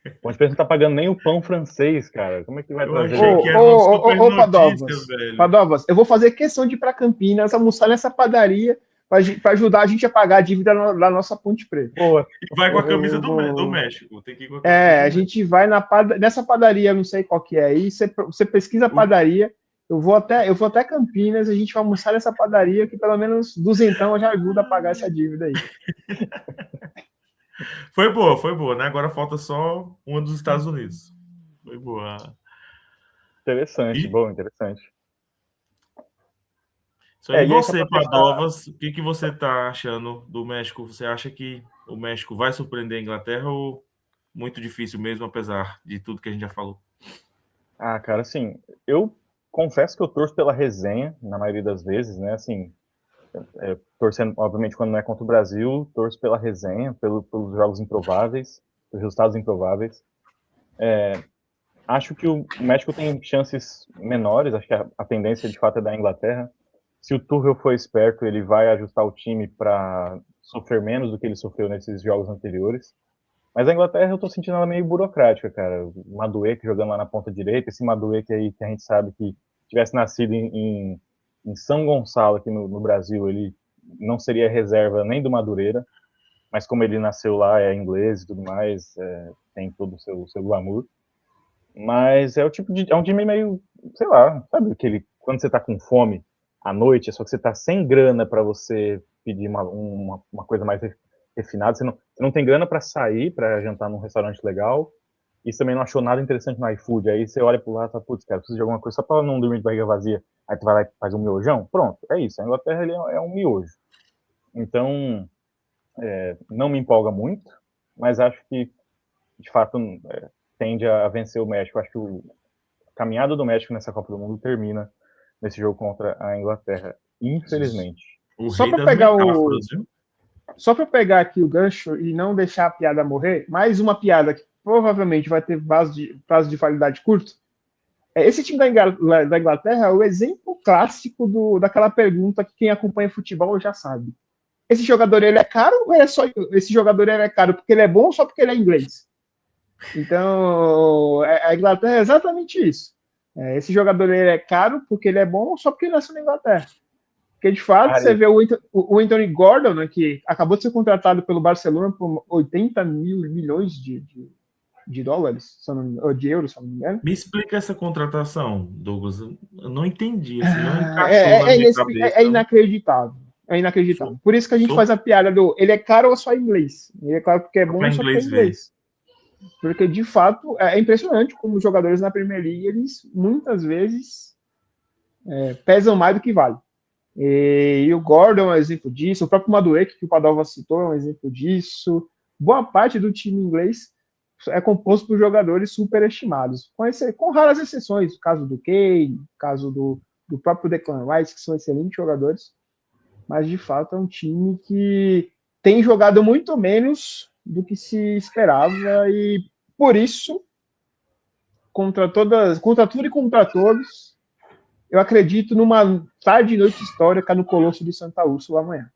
A Ponte Preta não tá pagando nem o pão francês, cara. Como é que vai trazer? achei que era uma super notícia, velho. Padovas, eu vou fazer questão de ir para Campinas, almoçar nessa padaria para ajudar a gente a pagar a dívida da nossa Ponte Preta. Pô, E vai com a camisa do México. Tem que ir com a camisa a gente vai nessa padaria, não sei qual que é aí, você pesquisa a padaria, eu vou até Campinas, a gente vai almoçar nessa padaria, que pelo menos duzentão já ajuda a pagar essa dívida aí. Foi boa, né? Agora falta só uma dos Estados Unidos. Foi boa. Interessante, bom, interessante. E você, Padovas, o que você tá achando do México? Você acha que o México vai surpreender a Inglaterra ou muito difícil mesmo, apesar de tudo que a gente já falou? Cara, assim, eu confesso que eu torço pela resenha, na maioria das vezes, né? Assim, torcendo, obviamente, quando não é contra o Brasil, torço pela resenha, pelos jogos improváveis, pelos resultados improváveis. Acho que o México tem chances menores, acho que a tendência de fato é da Inglaterra. Se o Tuchel for esperto, ele vai ajustar o time para sofrer menos do que ele sofreu nesses jogos anteriores. Mas a Inglaterra eu tô sentindo ela meio burocrática, cara. O Madueke jogando lá na ponta direita, esse Madueke aí que a gente sabe que tivesse nascido em São Gonçalo, aqui no Brasil, ele não seria reserva nem do Madureira, mas como ele nasceu lá, é inglês e tudo mais, tem todo o seu glamour. Mas é um time meio, sei lá, sabe quando você tá com fome à noite, só que você tá sem grana para você pedir uma coisa mais refinada, você não tem grana para sair, para jantar num restaurante legal, e você também não achou nada interessante no iFood, aí você olha pro lado e fala, putz, cara, preciso de alguma coisa só para não dormir de barriga vazia, aí tu vai lá e faz um miojão, pronto, é isso, a Inglaterra ele é um miojo. Então, não me empolga muito, mas acho que, de fato, tende a vencer o México. Acho que a caminhada do México nessa Copa do Mundo termina nesse jogo contra a Inglaterra, infelizmente. Só para pegar aqui o gancho e não deixar a piada morrer, mais uma piada que provavelmente vai ter prazo de validade curto. Esse time da Inglaterra é o exemplo clássico daquela pergunta que quem acompanha futebol já sabe. Esse jogador ele é caro ou esse jogador ele é caro porque ele é bom ou só porque ele é inglês? Então, a Inglaterra é exatamente isso. Esse jogador ele é caro porque ele é bom ou só porque ele nasceu na Inglaterra? Porque, de fato, você vê o Anthony Gordon, né, que acabou de ser contratado pelo Barcelona por 80 milhões de dólares, ou de euros, se não me engano. Me explica essa contratação, Douglas. Eu não entendi. Assim, não encaixou na minha cabeça. É inacreditável. É inacreditável. Por isso que a gente faz a piada ele é caro ou só inglês? Ele é caro porque é bom ou só porque é inglês? Porque, de fato, é impressionante como os jogadores na Premier League, eles, muitas vezes, pesam mais do que vale. E o Gordon é um exemplo disso, o próprio Madueke, que o Padova citou, é um exemplo disso. Boa parte do time inglês é composto por jogadores superestimados, com raras exceções, o caso do Kane, o caso do próprio Declan Rice, que são excelentes jogadores, mas, de fato, é um time que tem jogado muito menos do que se esperava e, por isso, contra tudo e contra todos, eu acredito numa tarde e noite histórica no Colosso de Santa Úrsula amanhã.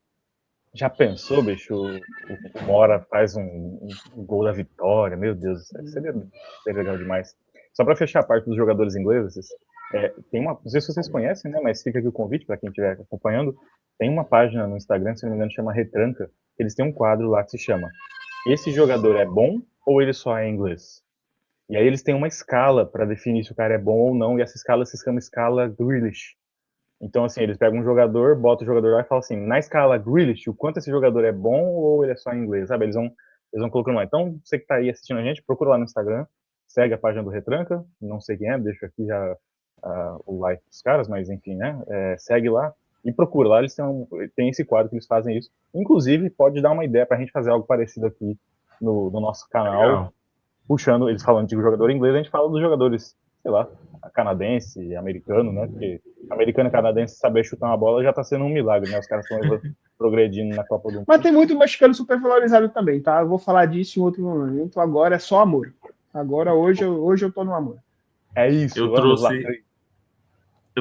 Já pensou, bicho? O Mora faz um gol da vitória, meu Deus, seria legal demais. Só para fechar a parte dos jogadores ingleses, não sei se vocês conhecem, né, mas fica aqui o convite para quem estiver acompanhando, tem uma página no Instagram, se não me engano, chama Retranca, eles têm um quadro lá que se chama Esse jogador é bom ou ele só é inglês? E aí eles têm uma escala para definir se o cara é bom ou não, e essa escala se chama escala Grealish. Então, assim, eles pegam um jogador, botam o jogador lá e falam assim, na escala Grealish, o quanto esse jogador é bom ou ele é só inglês, sabe? Eles vão colocando lá. Então, você que tá aí assistindo a gente, procura lá no Instagram, segue a página do Retranca, não sei quem é, deixa aqui já o like dos caras, mas enfim, né? Segue lá e procura lá, eles têm esse quadro que eles fazem isso. Inclusive, pode dar uma ideia pra gente fazer algo parecido aqui no nosso canal, puxando, eles falando de jogador inglês, a gente fala dos jogadores sei lá, canadense, americano, né? Porque americano e canadense saber chutar uma bola já tá sendo um milagre, né? Os caras estão progredindo na Copa do Mundo. Mas tem muito mexicano supervalorizado também, tá? Eu vou falar disso em outro momento. Agora é só amor. Agora, hoje eu tô no amor. É isso, Eu vamos lá.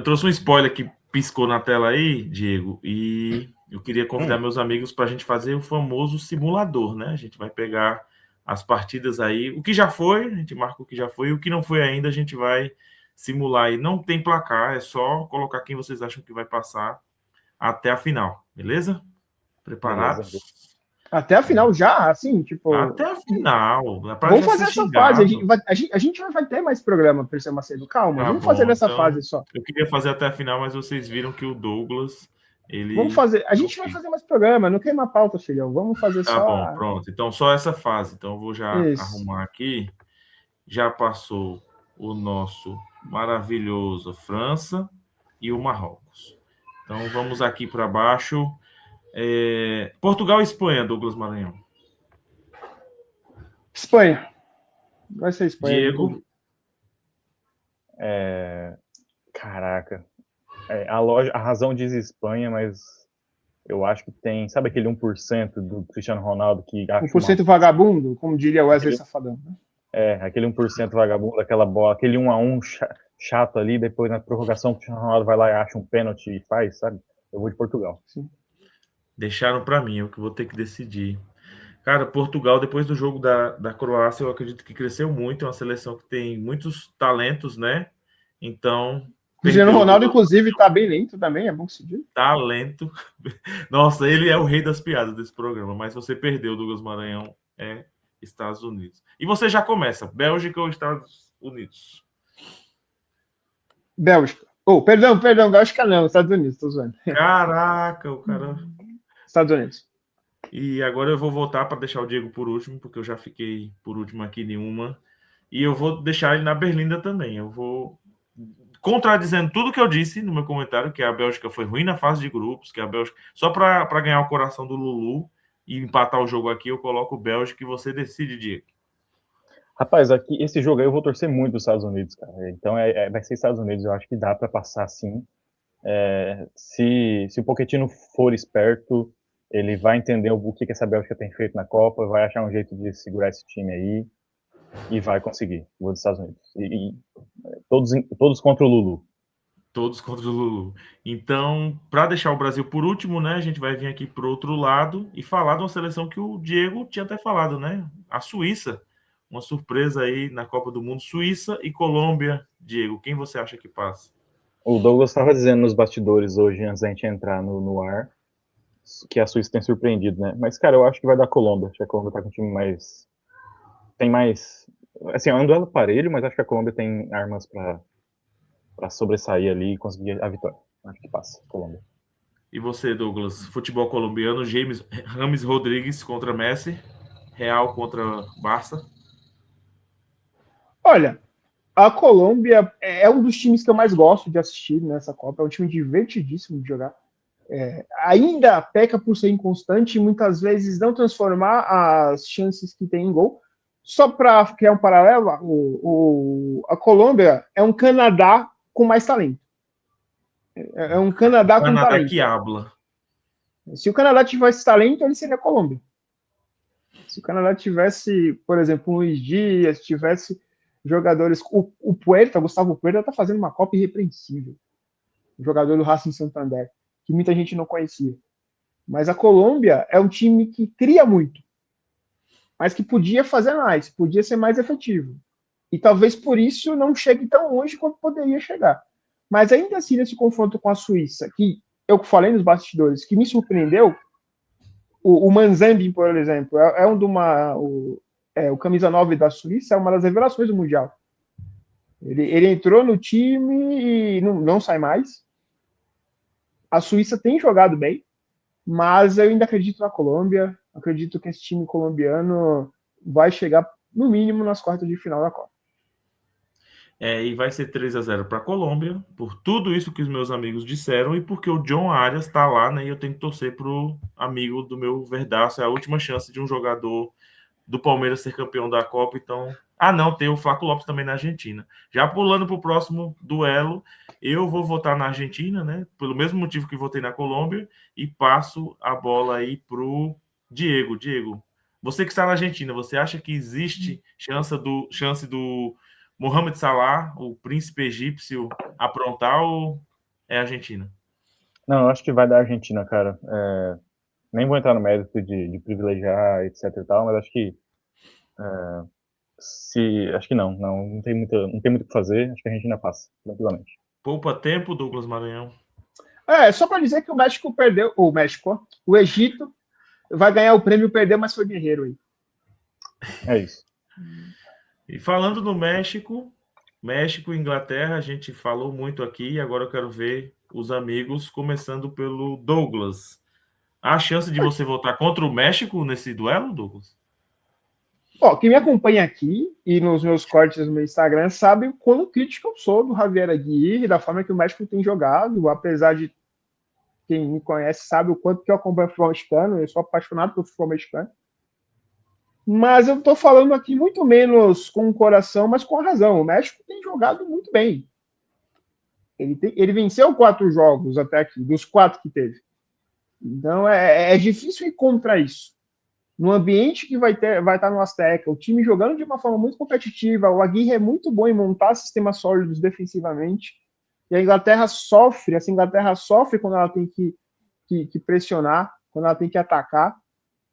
trouxe um spoiler que piscou na tela aí, Diego, e eu queria convidar meus amigos para a gente fazer o famoso simulador, né? A gente vai pegar as partidas aí, o que já foi, a gente marca o que já foi, e o que não foi ainda, a gente vai simular aí. Não tem placar, é só colocar quem vocês acham que vai passar até a final, beleza? Preparados? Beleza. Até a final já, assim, tipo. Até a final. Vamos fazer essa fase. A gente vai ter mais programa, Perseu Macedo. Calma, Tá vamos bom, fazer nessa então, fase só. Eu queria fazer até a final, mas vocês viram que o Douglas, ele... Vamos fazer. A gente vai fazer mais programa, não queima a pauta, filhão. Vamos fazer Tá só. bom, pronto. Então, só essa fase. Então, eu vou já Isso. arrumar aqui. Já passou o nosso maravilhoso França e o Marrocos. Então, vamos aqui para baixo. Portugal e Espanha, Douglas Maranhão. Espanha. Vai ser Espanha. Diego. Caraca. A razão diz Espanha, mas eu acho que tem... Sabe aquele 1% do Cristiano Ronaldo que acha 1% vagabundo, como diria Wesley Safadão. Né? Aquele 1% vagabundo, aquela bola, aquele 1-1 chato ali, depois na prorrogação o Cristiano Ronaldo vai lá e acha um pênalti e faz, sabe? Eu vou de Portugal. Sim. Deixaram para mim, eu que vou ter que decidir. Cara, Portugal, depois do jogo da Croácia, eu acredito que cresceu muito. É uma seleção que tem muitos talentos, né? Então... Cristiano Ronaldo, inclusive, tá bem lento também, é bom que se diga. Talento. Nossa, ele é o rei das piadas desse programa, mas você perdeu, Douglas Maranhão, é Estados Unidos. E você já começa, Bélgica ou Estados Unidos? Bélgica. Perdão, Bélgica não, Estados Unidos, tô zoando. Caraca, o cara... Estados Unidos. E agora eu vou voltar para deixar o Diego por último, porque eu já fiquei por último aqui em uma. E eu vou deixar ele na Berlinda também. Eu vou... contradizendo tudo que eu disse no meu comentário, que a Bélgica foi ruim na fase de grupos, que a Bélgica... Só para ganhar o coração do Lulu e empatar o jogo aqui, eu coloco o Bélgica e você decide, Diego. Rapaz, aqui, esse jogo aí eu vou torcer muito dos Estados Unidos, cara. Então vai ser Estados Unidos, eu acho que dá para passar sim. Se o Pochettino for esperto, ele vai entender o que essa Bélgica tem feito na Copa, vai achar um jeito de segurar esse time aí e vai conseguir. Vou dos Estados Unidos. E todos contra o Lulu. Todos contra o Lulu. Então, para deixar o Brasil por último, né, a gente vai vir aqui para o outro lado e falar de uma seleção que o Diego tinha até falado, né? A Suíça. Uma surpresa aí na Copa do Mundo. Suíça e Colômbia. Diego, quem você acha que passa? O Douglas estava dizendo nos bastidores hoje, antes da gente entrar no ar, que a Suíça tem surpreendido, né? Mas, cara, eu acho que vai dar Colômbia. Acho que a Colômbia tá com um time mais... Tem mais... Assim, é um duelo parelho, mas acho que a Colômbia tem armas para sobressair ali e conseguir a vitória. Acho que passa, Colômbia. E você, Douglas? Futebol colombiano, James Rodrigues contra Messi, Real contra Barça. Olha, a Colômbia é um dos times que eu mais gosto de assistir nessa Copa. É um time divertidíssimo de jogar. Ainda peca por ser inconstante e muitas vezes não transformar as chances que tem em gol. Só para criar um paralelo, a Colômbia é um Canadá com mais talento. É um Canadá com talento. Que habla. Se o Canadá tivesse talento, ele seria a Colômbia. Se o Canadá tivesse, por exemplo, um Luiz Dias, tivesse jogadores... O Puerta, Gustavo Puerta, está fazendo uma Copa irrepreensível. O jogador do Racing Santander, que muita gente não conhecia. Mas a Colômbia é um time que cria muito, mas que podia fazer mais, podia ser mais efetivo. E talvez por isso não chegue tão longe quanto poderia chegar. Mas ainda assim, nesse confronto com a Suíça, que eu falei nos bastidores, que me surpreendeu, o Manzambi, por exemplo, o camisa 9 da Suíça, é uma das revelações do Mundial. Ele entrou no time e não sai mais. A Suíça tem jogado bem, mas eu ainda acredito na Colômbia. Acredito que esse time colombiano vai chegar, no mínimo, nas quartas de final da Copa. E vai ser 3-0 para a Colômbia, por tudo isso que os meus amigos disseram e porque o John Arias está lá, né? E eu tenho que torcer para o amigo do meu Verdaço. É a última chance de um jogador do Palmeiras ser campeão da Copa, então Ah, não, tem o Flaco Lopes também na Argentina. Já pulando para o próximo duelo, eu vou votar na Argentina, né? Pelo mesmo motivo que votei na Colômbia, e passo a bola aí pro Diego. Diego, você que está na Argentina, você acha que existe chance do Mohamed Salah, o príncipe egípcio, aprontar ou é Argentina? Não, eu acho que vai dar Argentina, cara. Nem vou entrar no mérito de privilegiar, etc e tal, mas acho que acho que não tem muito o que fazer, acho que a Argentina passa, tranquilamente. Poupa tempo, Douglas Maranhão. Só para dizer que o México perdeu, o Egito vai ganhar o prêmio, perdeu, mas foi guerreiro aí. É isso. E falando do México e Inglaterra, a gente falou muito aqui, e agora eu quero ver os amigos, começando pelo Douglas. Há chance de você votar contra o México nesse duelo, Douglas? Quem me acompanha aqui e nos meus cortes no meu Instagram sabe o quão crítico eu sou do Javier Aguirre, da forma que o México tem jogado, apesar de quem me conhece sabe o quanto que eu acompanho o futebol mexicano, eu sou apaixonado pelo futebol mexicano. Mas eu estou falando aqui muito menos com o coração, mas com a razão. O México tem jogado muito bem. Ele venceu 4 jogos até aqui, dos 4 que teve. Então é difícil ir contra isso. No ambiente que vai estar no Azteca, o time jogando de uma forma muito competitiva, o Aguirre é muito bom em montar sistemas sólidos defensivamente, e a Inglaterra sofre quando ela tem que pressionar, quando ela tem que atacar,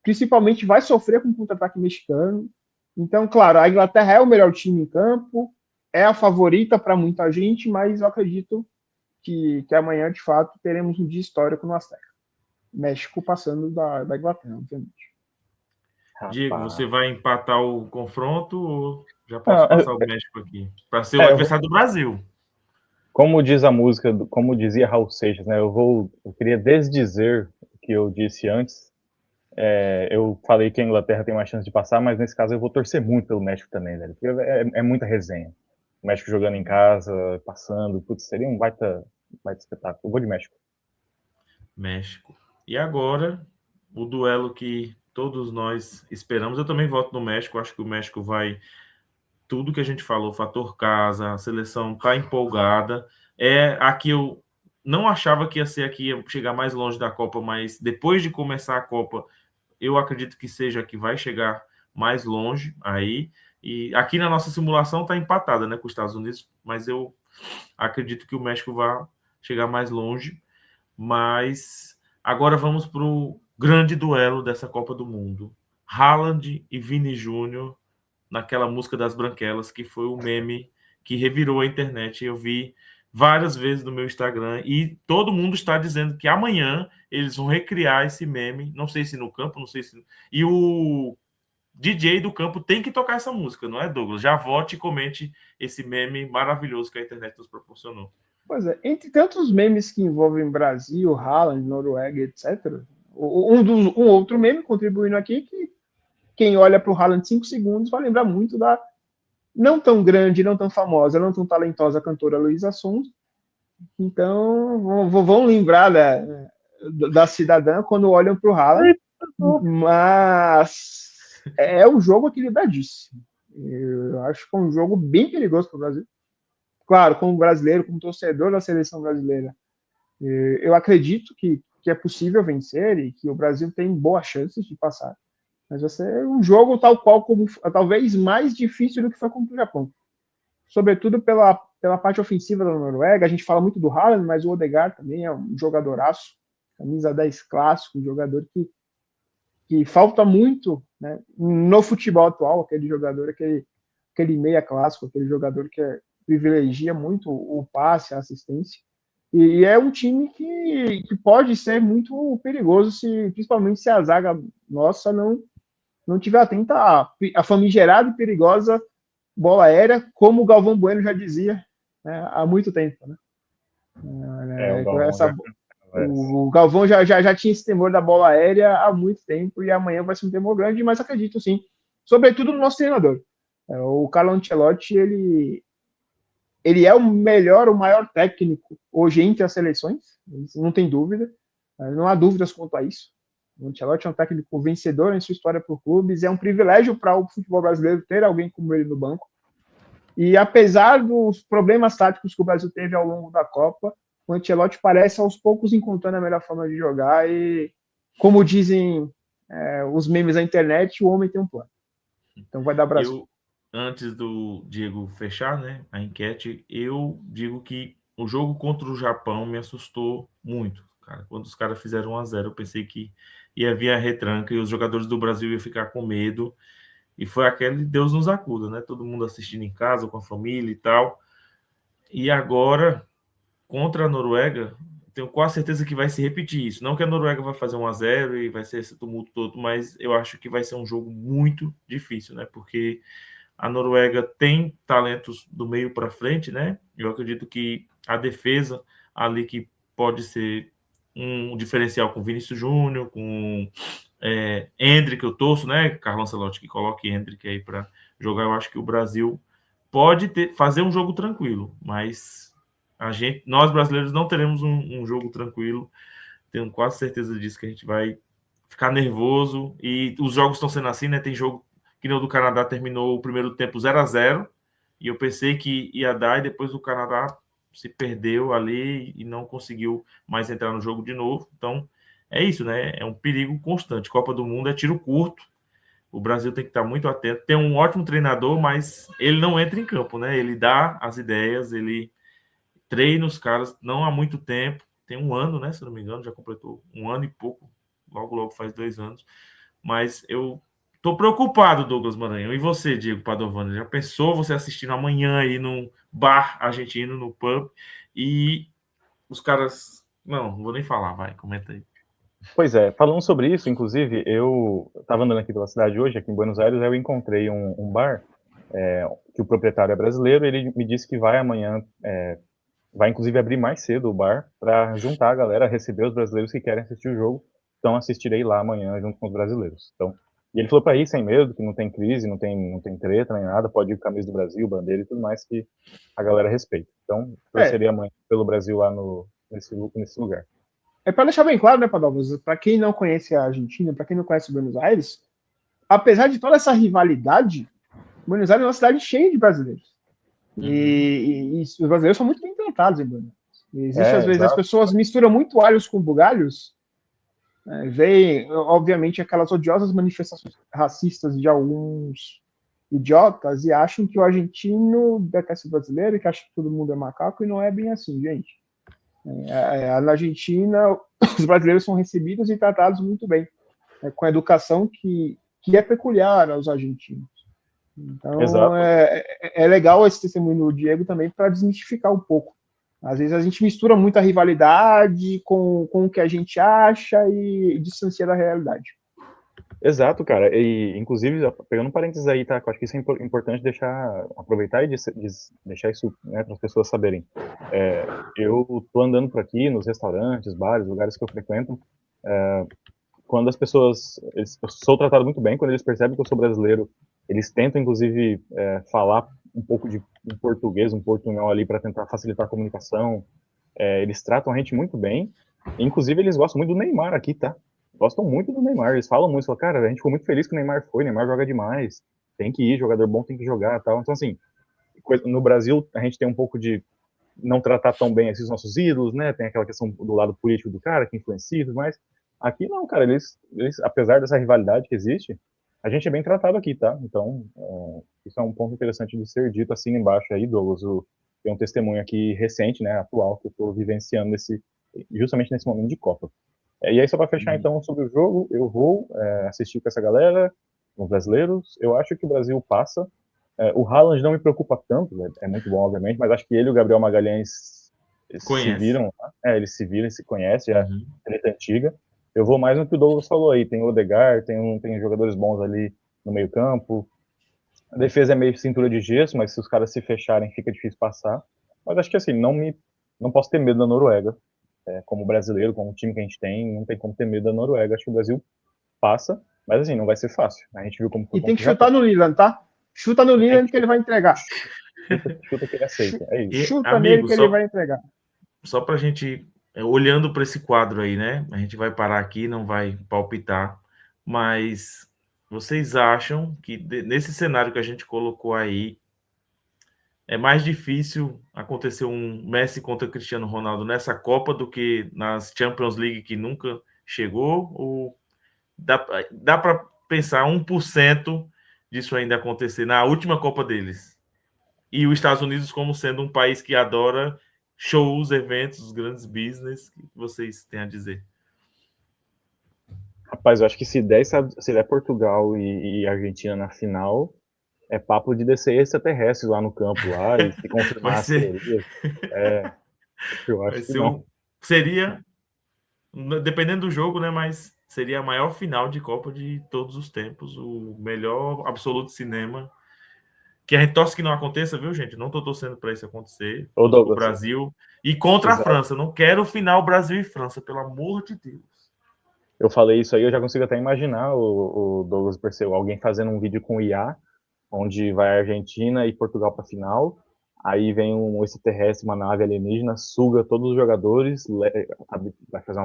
principalmente vai sofrer com o contra-ataque mexicano. Então, claro, a Inglaterra é o melhor time em campo, é a favorita para muita gente, mas eu acredito que amanhã, de fato, teremos um dia histórico no Azteca. México passando da Inglaterra, obviamente. Diego, Rapaz. você vai empatar o confronto ou já posso Não, passar o México aqui? Para ser o adversário do Brasil. como diz a música, como dizia Raul Seixas, né? Eu queria desdizer o que eu disse antes. Eu falei que a Inglaterra tem mais chance de passar, mas nesse caso eu vou torcer muito pelo México também, velho. Porque é muita resenha. O México jogando em casa, passando, putz, seria um baita espetáculo. Eu vou de México. México. E agora, o duelo que todos nós esperamos. Eu também voto no México. Acho que o México vai. Tudo que a gente falou, fator casa, a seleção está empolgada. Aqui eu não achava que ia ser aqui, ia chegar mais longe da Copa, mas depois de começar a Copa, eu acredito que seja que vai chegar mais longe aí. E aqui na nossa simulação está empatada, né, com os Estados Unidos, mas eu acredito que o México vai chegar mais longe. Mas agora vamos para o grande duelo dessa Copa do Mundo. Haaland e Vini Júnior naquela música das Branquelas, que foi o meme que revirou a internet. Eu vi várias vezes no meu Instagram e todo mundo está dizendo que amanhã eles vão recriar esse meme, não sei se no campo, não sei se... E o DJ do campo tem que tocar essa música, não é, Douglas? Já vote e comente esse meme maravilhoso que a internet nos proporcionou. Pois é, entre tantos memes que envolvem Brasil, Haaland, Noruega, etc., um outro meme contribuindo aqui que quem olha para o Haaland 5 segundos vai lembrar muito da não tão grande, não tão famosa, não tão talentosa cantora Luísa Sonza. Então, vão lembrar da cidadã quando olham para o Haaland, mas é um jogo equilibradíssimo. Eu acho que é um jogo bem perigoso para o Brasil. Claro, como brasileiro, como torcedor da seleção brasileira, eu acredito que é possível vencer e que o Brasil tem boas chances de passar. Mas vai ser um jogo tal qual, como talvez mais difícil do que foi contra o Japão. Sobretudo pela parte ofensiva da Noruega. A gente fala muito do Haaland, mas o Odegaard também é um jogadoraço, camisa 10 clássico, um jogador que falta muito, né, no futebol atual, aquele jogador, aquele meia clássico, aquele jogador que privilegia muito o passe, a assistência. E é um time que pode ser muito perigoso, principalmente se a zaga nossa não tiver atenta à famigerada e perigosa bola aérea, como o Galvão Bueno já dizia, né, há muito tempo. Né? O Galvão já tinha esse temor da bola aérea há muito tempo e amanhã vai ser um temor grande, mas acredito sim, sobretudo no nosso treinador. O Carlo Ancelotti, ele é o maior técnico hoje entre as seleções, não tem dúvida, não há dúvidas quanto a isso. O Ancelotti é um técnico vencedor em sua história por clubes, é um privilégio para o futebol brasileiro ter alguém como ele no banco. E apesar dos problemas táticos que o Brasil teve ao longo da Copa, o Ancelotti parece aos poucos encontrando a melhor forma de jogar e, como dizem os memes da internet, o homem tem um plano. Então vai dar Brasil. Antes do Diego fechar, né, a enquete, eu digo que o jogo contra o Japão me assustou muito, cara. Quando os caras fizeram 1-0, eu pensei que ia vir a retranca e os jogadores do Brasil iam ficar com medo. E foi aquele Deus nos acuda, né? Todo mundo assistindo em casa, com a família e tal. E agora, contra a Noruega, tenho quase certeza que vai se repetir isso. Não que a Noruega vai fazer 1-0 e vai ser esse tumulto todo, mas eu acho que vai ser um jogo muito difícil, né? Porque a Noruega tem talentos do meio para frente, né? Eu acredito que a defesa ali que pode ser um diferencial com Vinícius Júnior, com Endrick, eu torço, né? Carlo Ancelotti que coloque Endrick aí para jogar. Eu acho que o Brasil pode fazer um jogo tranquilo, mas nós brasileiros não teremos um jogo tranquilo. Tenho quase certeza disso, que a gente vai ficar nervoso. E os jogos estão sendo assim, né? Tem jogo que nem o do Canadá, terminou o primeiro tempo 0-0, e eu pensei que ia dar, e depois o Canadá se perdeu ali e não conseguiu mais entrar no jogo de novo. Então, é isso, né? É um perigo constante. Copa do Mundo é tiro curto. O Brasil tem que estar muito atento. Tem um ótimo treinador, mas ele não entra em campo, né? Ele dá as ideias, ele treina os caras não há muito tempo. Tem 1 ano, né? Se não me engano, já completou 1 ano e pouco. Logo faz 2 anos. Mas eu tô preocupado, Douglas Maranhão. E você, Diego Padovani? Já pensou você assistindo amanhã aí num bar argentino, no pub, e os caras... Não vou nem falar, vai, comenta aí. Pois é, falando sobre isso, inclusive, eu estava andando aqui pela cidade hoje, aqui em Buenos Aires, eu encontrei um bar, que o proprietário é brasileiro, ele me disse que vai amanhã, vai inclusive abrir mais cedo o bar, para juntar a galera, receber os brasileiros que querem assistir o jogo, então assistirei lá amanhã junto com os brasileiros. Então, e ele falou para ir sem medo, que não tem crise, não tem treta nem nada, pode ir com a camisa do Brasil, bandeira e tudo mais, que a galera respeita. Então, torceria amanhã pelo Brasil lá nesse lugar. Para deixar bem claro, né, Padovas, para quem não conhece a Argentina, para quem não conhece Buenos Aires, apesar de toda essa rivalidade, Buenos Aires é uma cidade cheia de brasileiros. E os brasileiros são muito bem tratados em Buenos Aires. Existe, às vezes, as pessoas misturam muito alhos com bugalhos, veem, obviamente, aquelas odiosas manifestações racistas de alguns idiotas e acham que o argentino detesta o brasileiro e que acha que todo mundo é macaco, e não é bem assim, gente. Na Argentina, os brasileiros são recebidos e tratados muito bem, com a educação que é peculiar aos argentinos. Então, é legal esse testemunho do Diego também para desmistificar um pouco. Às vezes a gente mistura muito a rivalidade com o que a gente acha e distancia da realidade. Exato, cara. E, inclusive, pegando um parênteses aí, tá? Eu acho que isso é importante aproveitar e deixar isso, né, para as pessoas saberem. Eu tô andando por aqui, nos restaurantes, bares, lugares que eu frequento, quando as pessoas... Eu sou tratado muito bem, quando eles percebem que eu sou brasileiro, eles tentam, inclusive, falar um pouco de português, um portunhol ali, para tentar facilitar a comunicação. Eles tratam a gente muito bem. Inclusive, eles gostam muito do Neymar aqui, tá? Gostam muito do Neymar, eles falam muito, falam, cara, a gente ficou muito feliz que o Neymar foi, o Neymar joga demais, tem que ir, jogador bom tem que jogar, tal. Então, assim, no Brasil, a gente tem um pouco de não tratar tão bem esses nossos ídolos, né, tem aquela questão do lado político do cara, que influencia e tudo mais. Aqui não, cara, eles, apesar dessa rivalidade que existe, a gente é bem tratado aqui, tá? Então, isso é um ponto interessante de ser dito assim embaixo aí, Douglas. Tem um testemunho aqui recente, né, atual, que eu tô vivenciando justamente nesse momento de Copa. E aí, só para fechar, então, sobre o jogo, eu vou assistir com essa galera, com os brasileiros. Eu acho que o Brasil passa. O Haaland não me preocupa tanto, é muito bom, obviamente, mas acho que ele e o Gabriel Magalhães se viram. Eles se viram, se conhecem, já treta antiga. Eu vou mais no que o Douglas falou aí. Tem o Odegaard, tem jogadores bons ali no meio campo. A defesa é meio cintura de gesso, mas se os caras se fecharem, fica difícil passar. Mas acho que, assim, não posso ter medo da Noruega. Como brasileiro, como time que a gente tem, não tem como ter medo da Noruega. Acho que o Brasil passa, mas assim, não vai ser fácil. A gente viu como foi. E tem que chutar no Lilian, tá? Chuta no Lilian que ele vai entregar. Chuta que ele aceita, é isso. Chuta nele que ele vai entregar. Só pra gente olhando para esse quadro aí, né? A gente vai parar aqui, não vai palpitar, mas vocês acham que nesse cenário que a gente colocou aí, é mais difícil acontecer um Messi contra Cristiano Ronaldo nessa Copa do que nas Champions League que nunca chegou? Ou dá para pensar 1% disso ainda acontecer na última Copa deles? E os Estados Unidos como sendo um país que adora shows, eventos, grandes business, o que vocês têm a dizer? Rapaz, eu acho que se der Portugal e Argentina na final, é papo de descer extraterrestres lá no campo lá e se Vai confirmar as ser, teorias. É, eu vai acho que ser não. seria, dependendo do jogo, né? Mas seria a maior final de Copa de todos os tempos, o melhor absoluto cinema. Que a gente torce que não aconteça, viu, gente? Não tô torcendo para isso acontecer. Ô Torço pro Douglas, Brasil e contra a exato. França. Não quero final Brasil e França, pelo amor de Deus. Eu falei isso aí, eu já consigo até imaginar o Douglas Perseu, alguém fazendo um vídeo com IA, onde vai a Argentina e Portugal para final, aí vem um extraterrestre, uma nave alienígena, suga todos os jogadores, vai fazer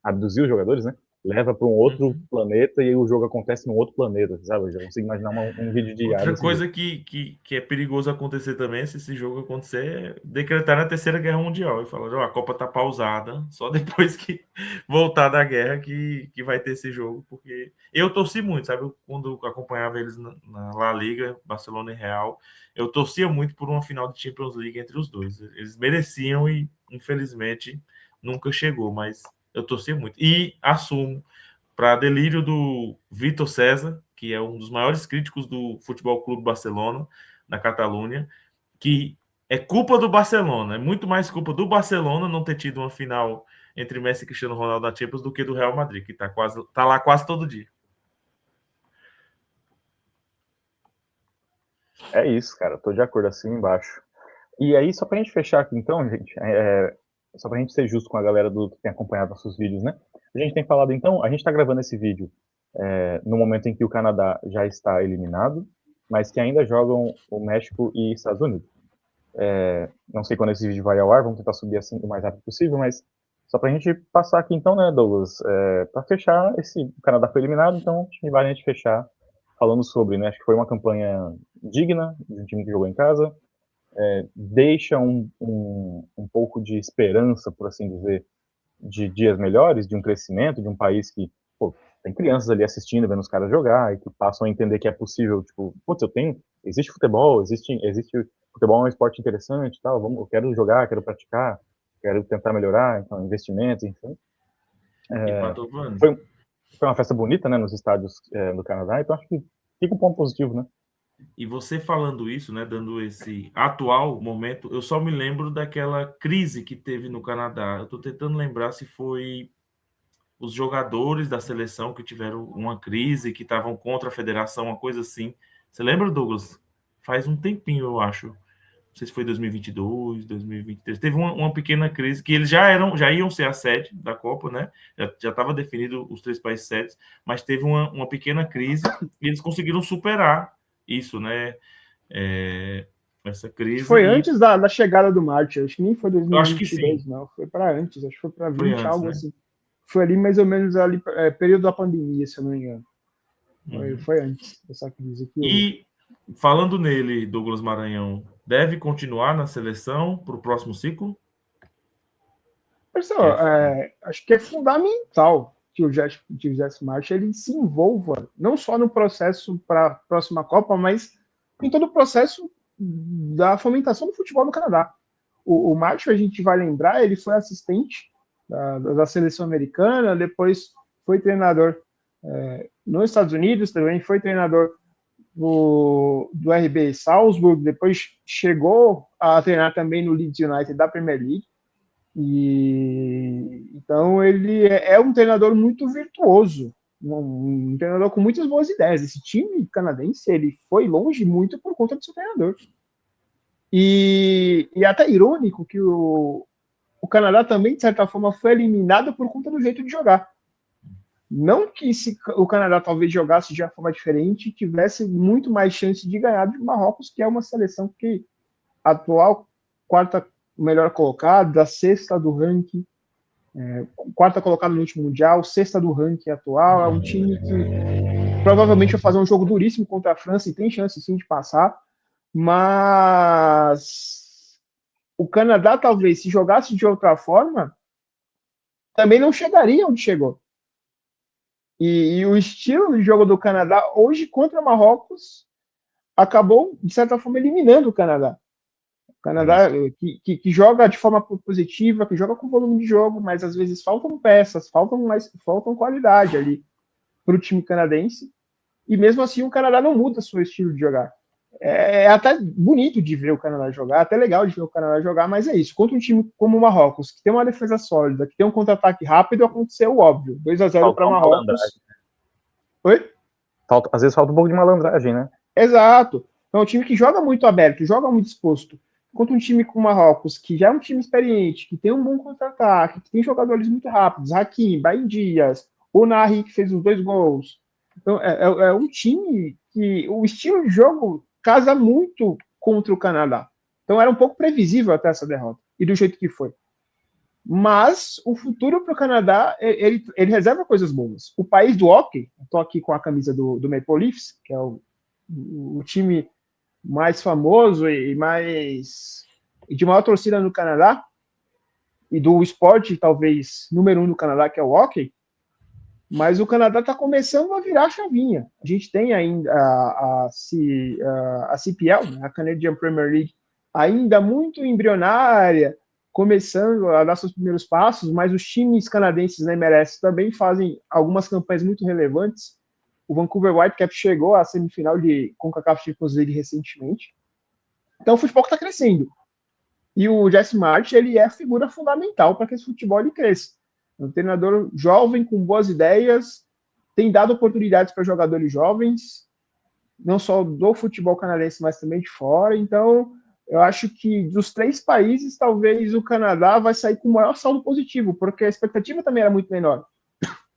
abduzir os jogadores, né? Leva para um outro Uhum. planeta e o jogo acontece num outro planeta, sabe? Eu já consigo imaginar um vídeo de IA Outra desse jeito. coisa que é perigoso acontecer também, se esse jogo acontecer, é decretar a Terceira Guerra Mundial e falar, ó, a Copa tá pausada, só depois que voltar da guerra que vai ter esse jogo, porque eu torci muito, sabe? Quando eu acompanhava eles na La Liga, Barcelona e Real, eu torcia muito por uma final de Champions League entre os dois. Eles mereciam e, infelizmente, nunca chegou, mas eu torcia muito. E assumo, para delírio do Vitor César, que é um dos maiores críticos do Futebol Clube Barcelona, na Catalunha, que é culpa do Barcelona, é muito mais culpa do Barcelona não ter tido uma final entre Messi e Cristiano Ronaldo na Champions do que do Real Madrid, que tá lá quase todo dia. É isso, cara, tô de acordo assim embaixo. E aí, só pra gente fechar aqui então, gente, só pra gente ser justo com a galera que tem acompanhado nossos vídeos, né? A gente tem falado então, a gente tá gravando esse vídeo no momento em que o Canadá já está eliminado, mas que ainda jogam o México e Estados Unidos. Não sei quando esse vídeo vai ao ar, vamos tentar subir assim o mais rápido possível, mas só pra gente passar aqui então, né, Douglas, pra fechar, o Canadá foi eliminado, então acho que vale a gente fechar falando sobre, né, acho que foi uma campanha digna de um time que jogou em casa, deixa um pouco de esperança, por assim dizer, de dias melhores, de um crescimento, de um país que, pô, tem crianças ali assistindo, vendo os caras jogar, e que passam a entender que é possível, tipo, putz, existe futebol, existe futebol é um esporte interessante, tal, eu quero jogar, quero praticar, quero tentar melhorar, então, investimentos, enfim. E Patovani, Foi, foi uma festa bonita, né, nos estádios do Canadá, então acho que fica um ponto positivo, né? e você falando isso, né, dando esse atual momento, eu só me lembro daquela crise que teve no Canadá. Eu estou tentando lembrar se foi os jogadores da seleção que tiveram uma crise, que estavam contra a federação, uma coisa assim. Você lembra, Douglas? Faz um tempinho, eu acho. Não sei se foi 2022, 2023. Teve uma pequena crise que eles já iam ser a sede da Copa, né? Já estava definido os três países sedes, mas teve uma pequena crise e eles conseguiram superar isso, né? Essa crise Foi e antes da chegada do Martin, acho que nem foi eu acho que sim, 2022, não. Foi para antes, acho que foi para foi 20, antes, algo né? assim. Foi ali mais ou menos ali, período da pandemia, se eu não me engano. Uhum. Foi antes dessa crise que houve. E falando nele, Douglas Maranhão, deve continuar na seleção para o próximo ciclo? Pessoal, Que é... acho que é fundamental que o Jesse March ele se envolva não só no processo para a próxima Copa, mas em todo o processo da fomentação do futebol no Canadá. O March, a gente vai lembrar, ele foi assistente da seleção americana, depois foi treinador nos Estados Unidos também, foi treinador do RB Salzburg, depois chegou a treinar também no Leeds United da Premier League. E então ele é um treinador muito virtuoso, um treinador com muitas boas ideias. Esse time canadense ele foi longe muito por conta do seu treinador. E até irônico que o Canadá também, de certa forma, foi eliminado por conta do jeito de jogar. Não que se o Canadá talvez jogasse de uma forma diferente, tivesse muito mais chance de ganhar do Marrocos, que é uma seleção que atual quarta melhor colocada, sexta do ranking. quarta colocada no último Mundial, sexta do ranking atual, é um time que provavelmente vai fazer um jogo duríssimo contra a França e tem chance sim de passar, mas o Canadá talvez, se jogasse de outra forma, também não chegaria onde chegou. E o estilo de jogo do Canadá hoje contra Marrocos acabou, de certa forma, eliminando o Canadá. O Canadá que joga de forma positiva, que joga com volume de jogo, mas às vezes faltam peças, faltam qualidade ali para o time canadense. E mesmo assim o Canadá não muda seu estilo de jogar. É até bonito de ver o Canadá jogar, até legal de ver o Canadá jogar, mas é isso. Contra um time como o Marrocos, que tem uma defesa sólida, que tem um contra-ataque rápido, aconteceu o óbvio. 2-0 para Marrocos. Oi? Às vezes falta um pouco de malandragem, né? Exato. É um time que joga muito aberto, joga muito exposto. Contra um time como o Marrocos, que já é um time experiente, que tem um bom contra-ataque, que tem jogadores muito rápidos, Hakim, Brahim Dias, o Nahi, que fez os 2 gols. Então, é um time que o estilo de jogo casa muito contra o Canadá. Então, era um pouco previsível até essa derrota, e do jeito que foi. Mas o futuro para o Canadá, ele reserva coisas boas. O país do hockey, estou aqui com a camisa do Maple Leafs, que é o time mais famoso e de maior torcida no Canadá, e do esporte, talvez, número 1 no Canadá, que é o hockey, mas o Canadá está começando a virar a chavinha. A gente tem ainda a CPL, a Canadian Premier League, ainda muito embrionária, começando a dar seus primeiros passos, mas os times canadenses na MLS também fazem algumas campanhas muito relevantes. O Vancouver Whitecaps chegou à semifinal de CONCACAF Champions League recentemente. Então o futebol está crescendo. E o Jesse March, ele é figura fundamental para que esse futebol ele cresça. É um treinador jovem, com boas ideias, tem dado oportunidades para jogadores jovens, não só do futebol canadense, mas também de fora. Então, eu acho que dos 3 países, talvez o Canadá vai sair com o maior saldo positivo, porque a expectativa também era muito menor.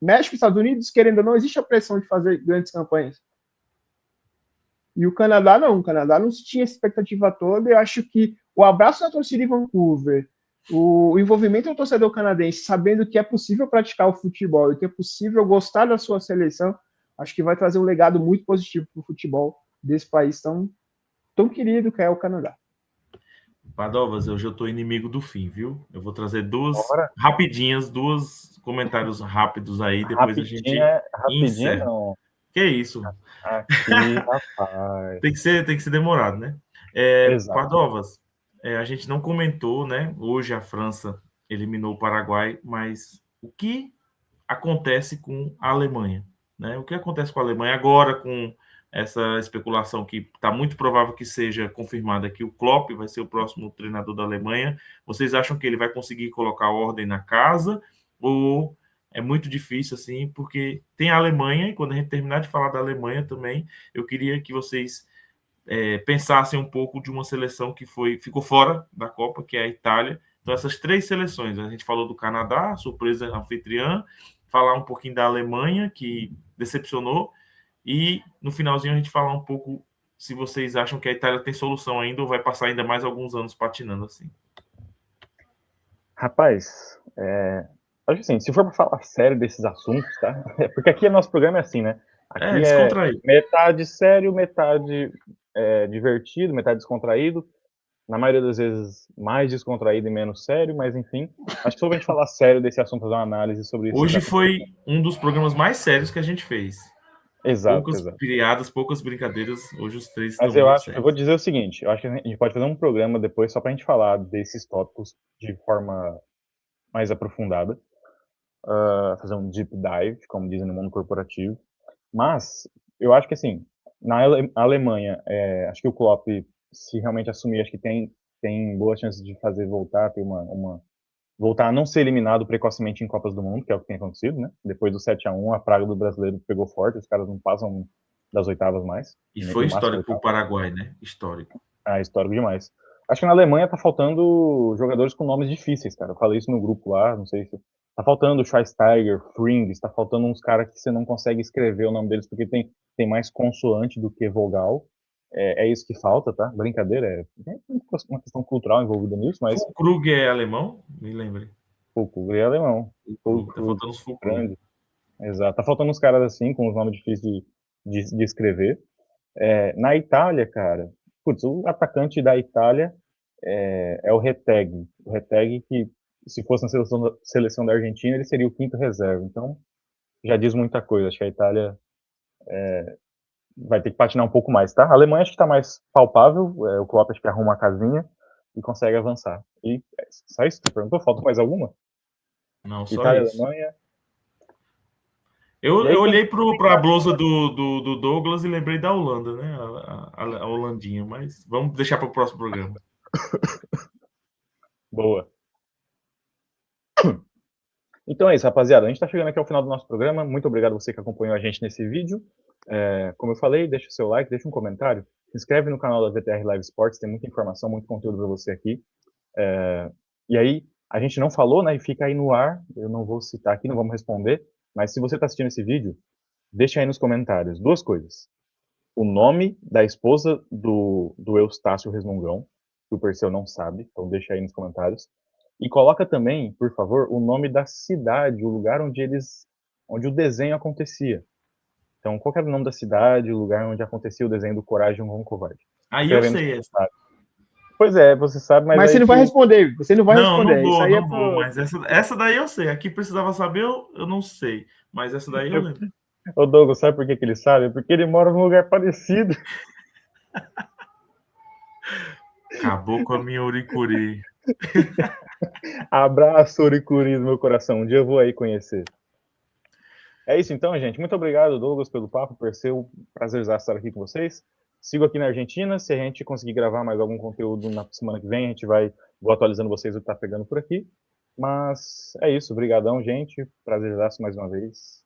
México e Estados Unidos, querendo ou não, existe a pressão de fazer grandes campanhas. E o Canadá não tinha essa expectativa toda. Eu acho que o abraço da torcida em Vancouver, o envolvimento do torcedor canadense, sabendo que é possível praticar o futebol e que é possível gostar da sua seleção, acho que vai trazer um legado muito positivo para o futebol desse país tão querido que é o Canadá. Padovas, hoje eu estou inimigo do fim, viu? Eu vou trazer dois comentários rápidos aí, depois a gente encerra. Não. Que isso? Aqui, rapaz. Tem que ser demorado, né? Padovas, a gente não comentou, né? Hoje a França eliminou o Paraguai, mas o que acontece com a Alemanha, né? O que acontece com a Alemanha agora, com essa especulação que está muito provável que seja confirmada, que o Klopp vai ser o próximo treinador da Alemanha? Vocês acham que ele vai conseguir colocar ordem na casa, ou é muito difícil assim? Porque tem a Alemanha, e quando a gente terminar de falar da Alemanha também, eu queria que vocês pensassem um pouco de uma seleção que ficou fora da Copa, que é a Itália. Então, essas 3 seleções, a gente falou do Canadá, surpresa anfitriã, falar um pouquinho da Alemanha, que decepcionou, e no finalzinho a gente falar um pouco se vocês acham que a Itália tem solução ainda ou vai passar ainda mais alguns anos patinando assim. Rapaz, acho que assim, se for para falar sério desses assuntos, tá? Porque aqui nosso programa é assim, né? Aqui metade sério, metade divertido, metade descontraído. Na maioria das vezes mais descontraído e menos sério, mas enfim. Acho que só pra gente falar sério desse assunto, fazer uma análise sobre isso. Hoje foi um dos programas mais sérios que a gente fez. Exato. Poucas piadas, poucas brincadeiras. Hoje os 3 estão muito sérios. Eu vou dizer o seguinte, eu acho que a gente pode fazer um programa depois só pra gente falar desses tópicos de forma mais aprofundada. Fazer um deep dive, como dizem no mundo corporativo. Mas, eu acho que assim, na Alemanha, acho que o Klopp, se realmente assumir, acho que tem boas chances de fazer voltar, ter voltar a não ser eliminado precocemente em Copas do Mundo, que é o que tem acontecido, né? Depois do 7-1, a praga do brasileiro pegou forte, os caras não passam das oitavas mais. E foi histórico pro Paraguai, né? Histórico. Histórico demais. Acho que na Alemanha tá faltando jogadores com nomes difíceis, cara. Eu falei isso no grupo lá, não sei se... Tá faltando Schweinsteiger, Frings, tá faltando uns caras que você não consegue escrever o nome deles porque tem mais consoante do que vogal. É isso que falta, tá? Brincadeira, uma questão cultural envolvida nisso, mas... O Krug é alemão? Me lembre. Fulcro é alemão. Tá Fulcro faltando os Fulcro. grande. Exato. Tá faltando uns caras assim, com os nomes difíceis de escrever. Na Itália, cara, putz, o atacante da Itália é o Retegui. O Retegui que, se fosse na seleção da Argentina, ele seria o quinto reserva. Então, já diz muita coisa. Acho que a Itália vai ter que patinar um pouco mais, tá? A Alemanha acho que tá mais palpável. O Klopp acho que arruma a casinha e consegue avançar. E só isso? Tu perguntou? Falta mais alguma? Não, só Itália, isso. Alemanha. Eu E aí olhei tem para a blusa do Douglas e lembrei da Holanda, né? A Holandinha, mas vamos deixar para o próximo programa. boa. Então é isso, rapaziada. A gente está chegando aqui ao final do nosso programa. Muito obrigado a você que acompanhou a gente nesse vídeo. Como eu falei, deixa o seu like, deixa um comentário. Se inscreve no canal da VTR Live Sports, tem muita informação, muito conteúdo para você aqui. E aí, a gente não falou, né? E fica aí no ar. Eu não vou citar aqui, não vamos responder. Mas se você está assistindo esse vídeo, deixa aí nos comentários duas coisas. O nome da esposa do Eustácio Resmungão, que o Perseu não sabe, então deixa aí nos comentários. E coloca também, por favor, o nome da cidade, o lugar onde o desenho acontecia. Então, qual era o nome da cidade, o lugar onde acontecia o desenho do Coragem um Covarde? Aí eu sei essa. Pois é, você sabe, mas você não vai responder. Você não vai responder. Não Isso aí vou, mas essa daí eu sei. Aqui precisava saber, eu não sei. Mas essa daí eu lembro. O Douglas, sabe por que ele sabe? Porque ele mora num lugar parecido. Acabou com a minha Uricuri. Abraço, Uricuri do meu coração. Um dia eu vou aí conhecer. É isso então, gente. Muito obrigado, Douglas, pelo papo. Perseu, prazer estar aqui com vocês. Sigo aqui na Argentina. Se a gente conseguir gravar mais algum conteúdo na semana que vem, a gente vou atualizando vocês o que tá pegando por aqui. Mas é isso. Obrigadão, gente. Prazerzaço mais uma vez.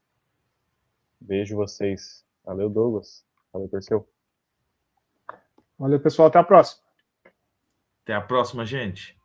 Beijo vocês. Valeu, Douglas. Valeu, Perseu. Valeu, pessoal. Até a próxima. Até a próxima, gente.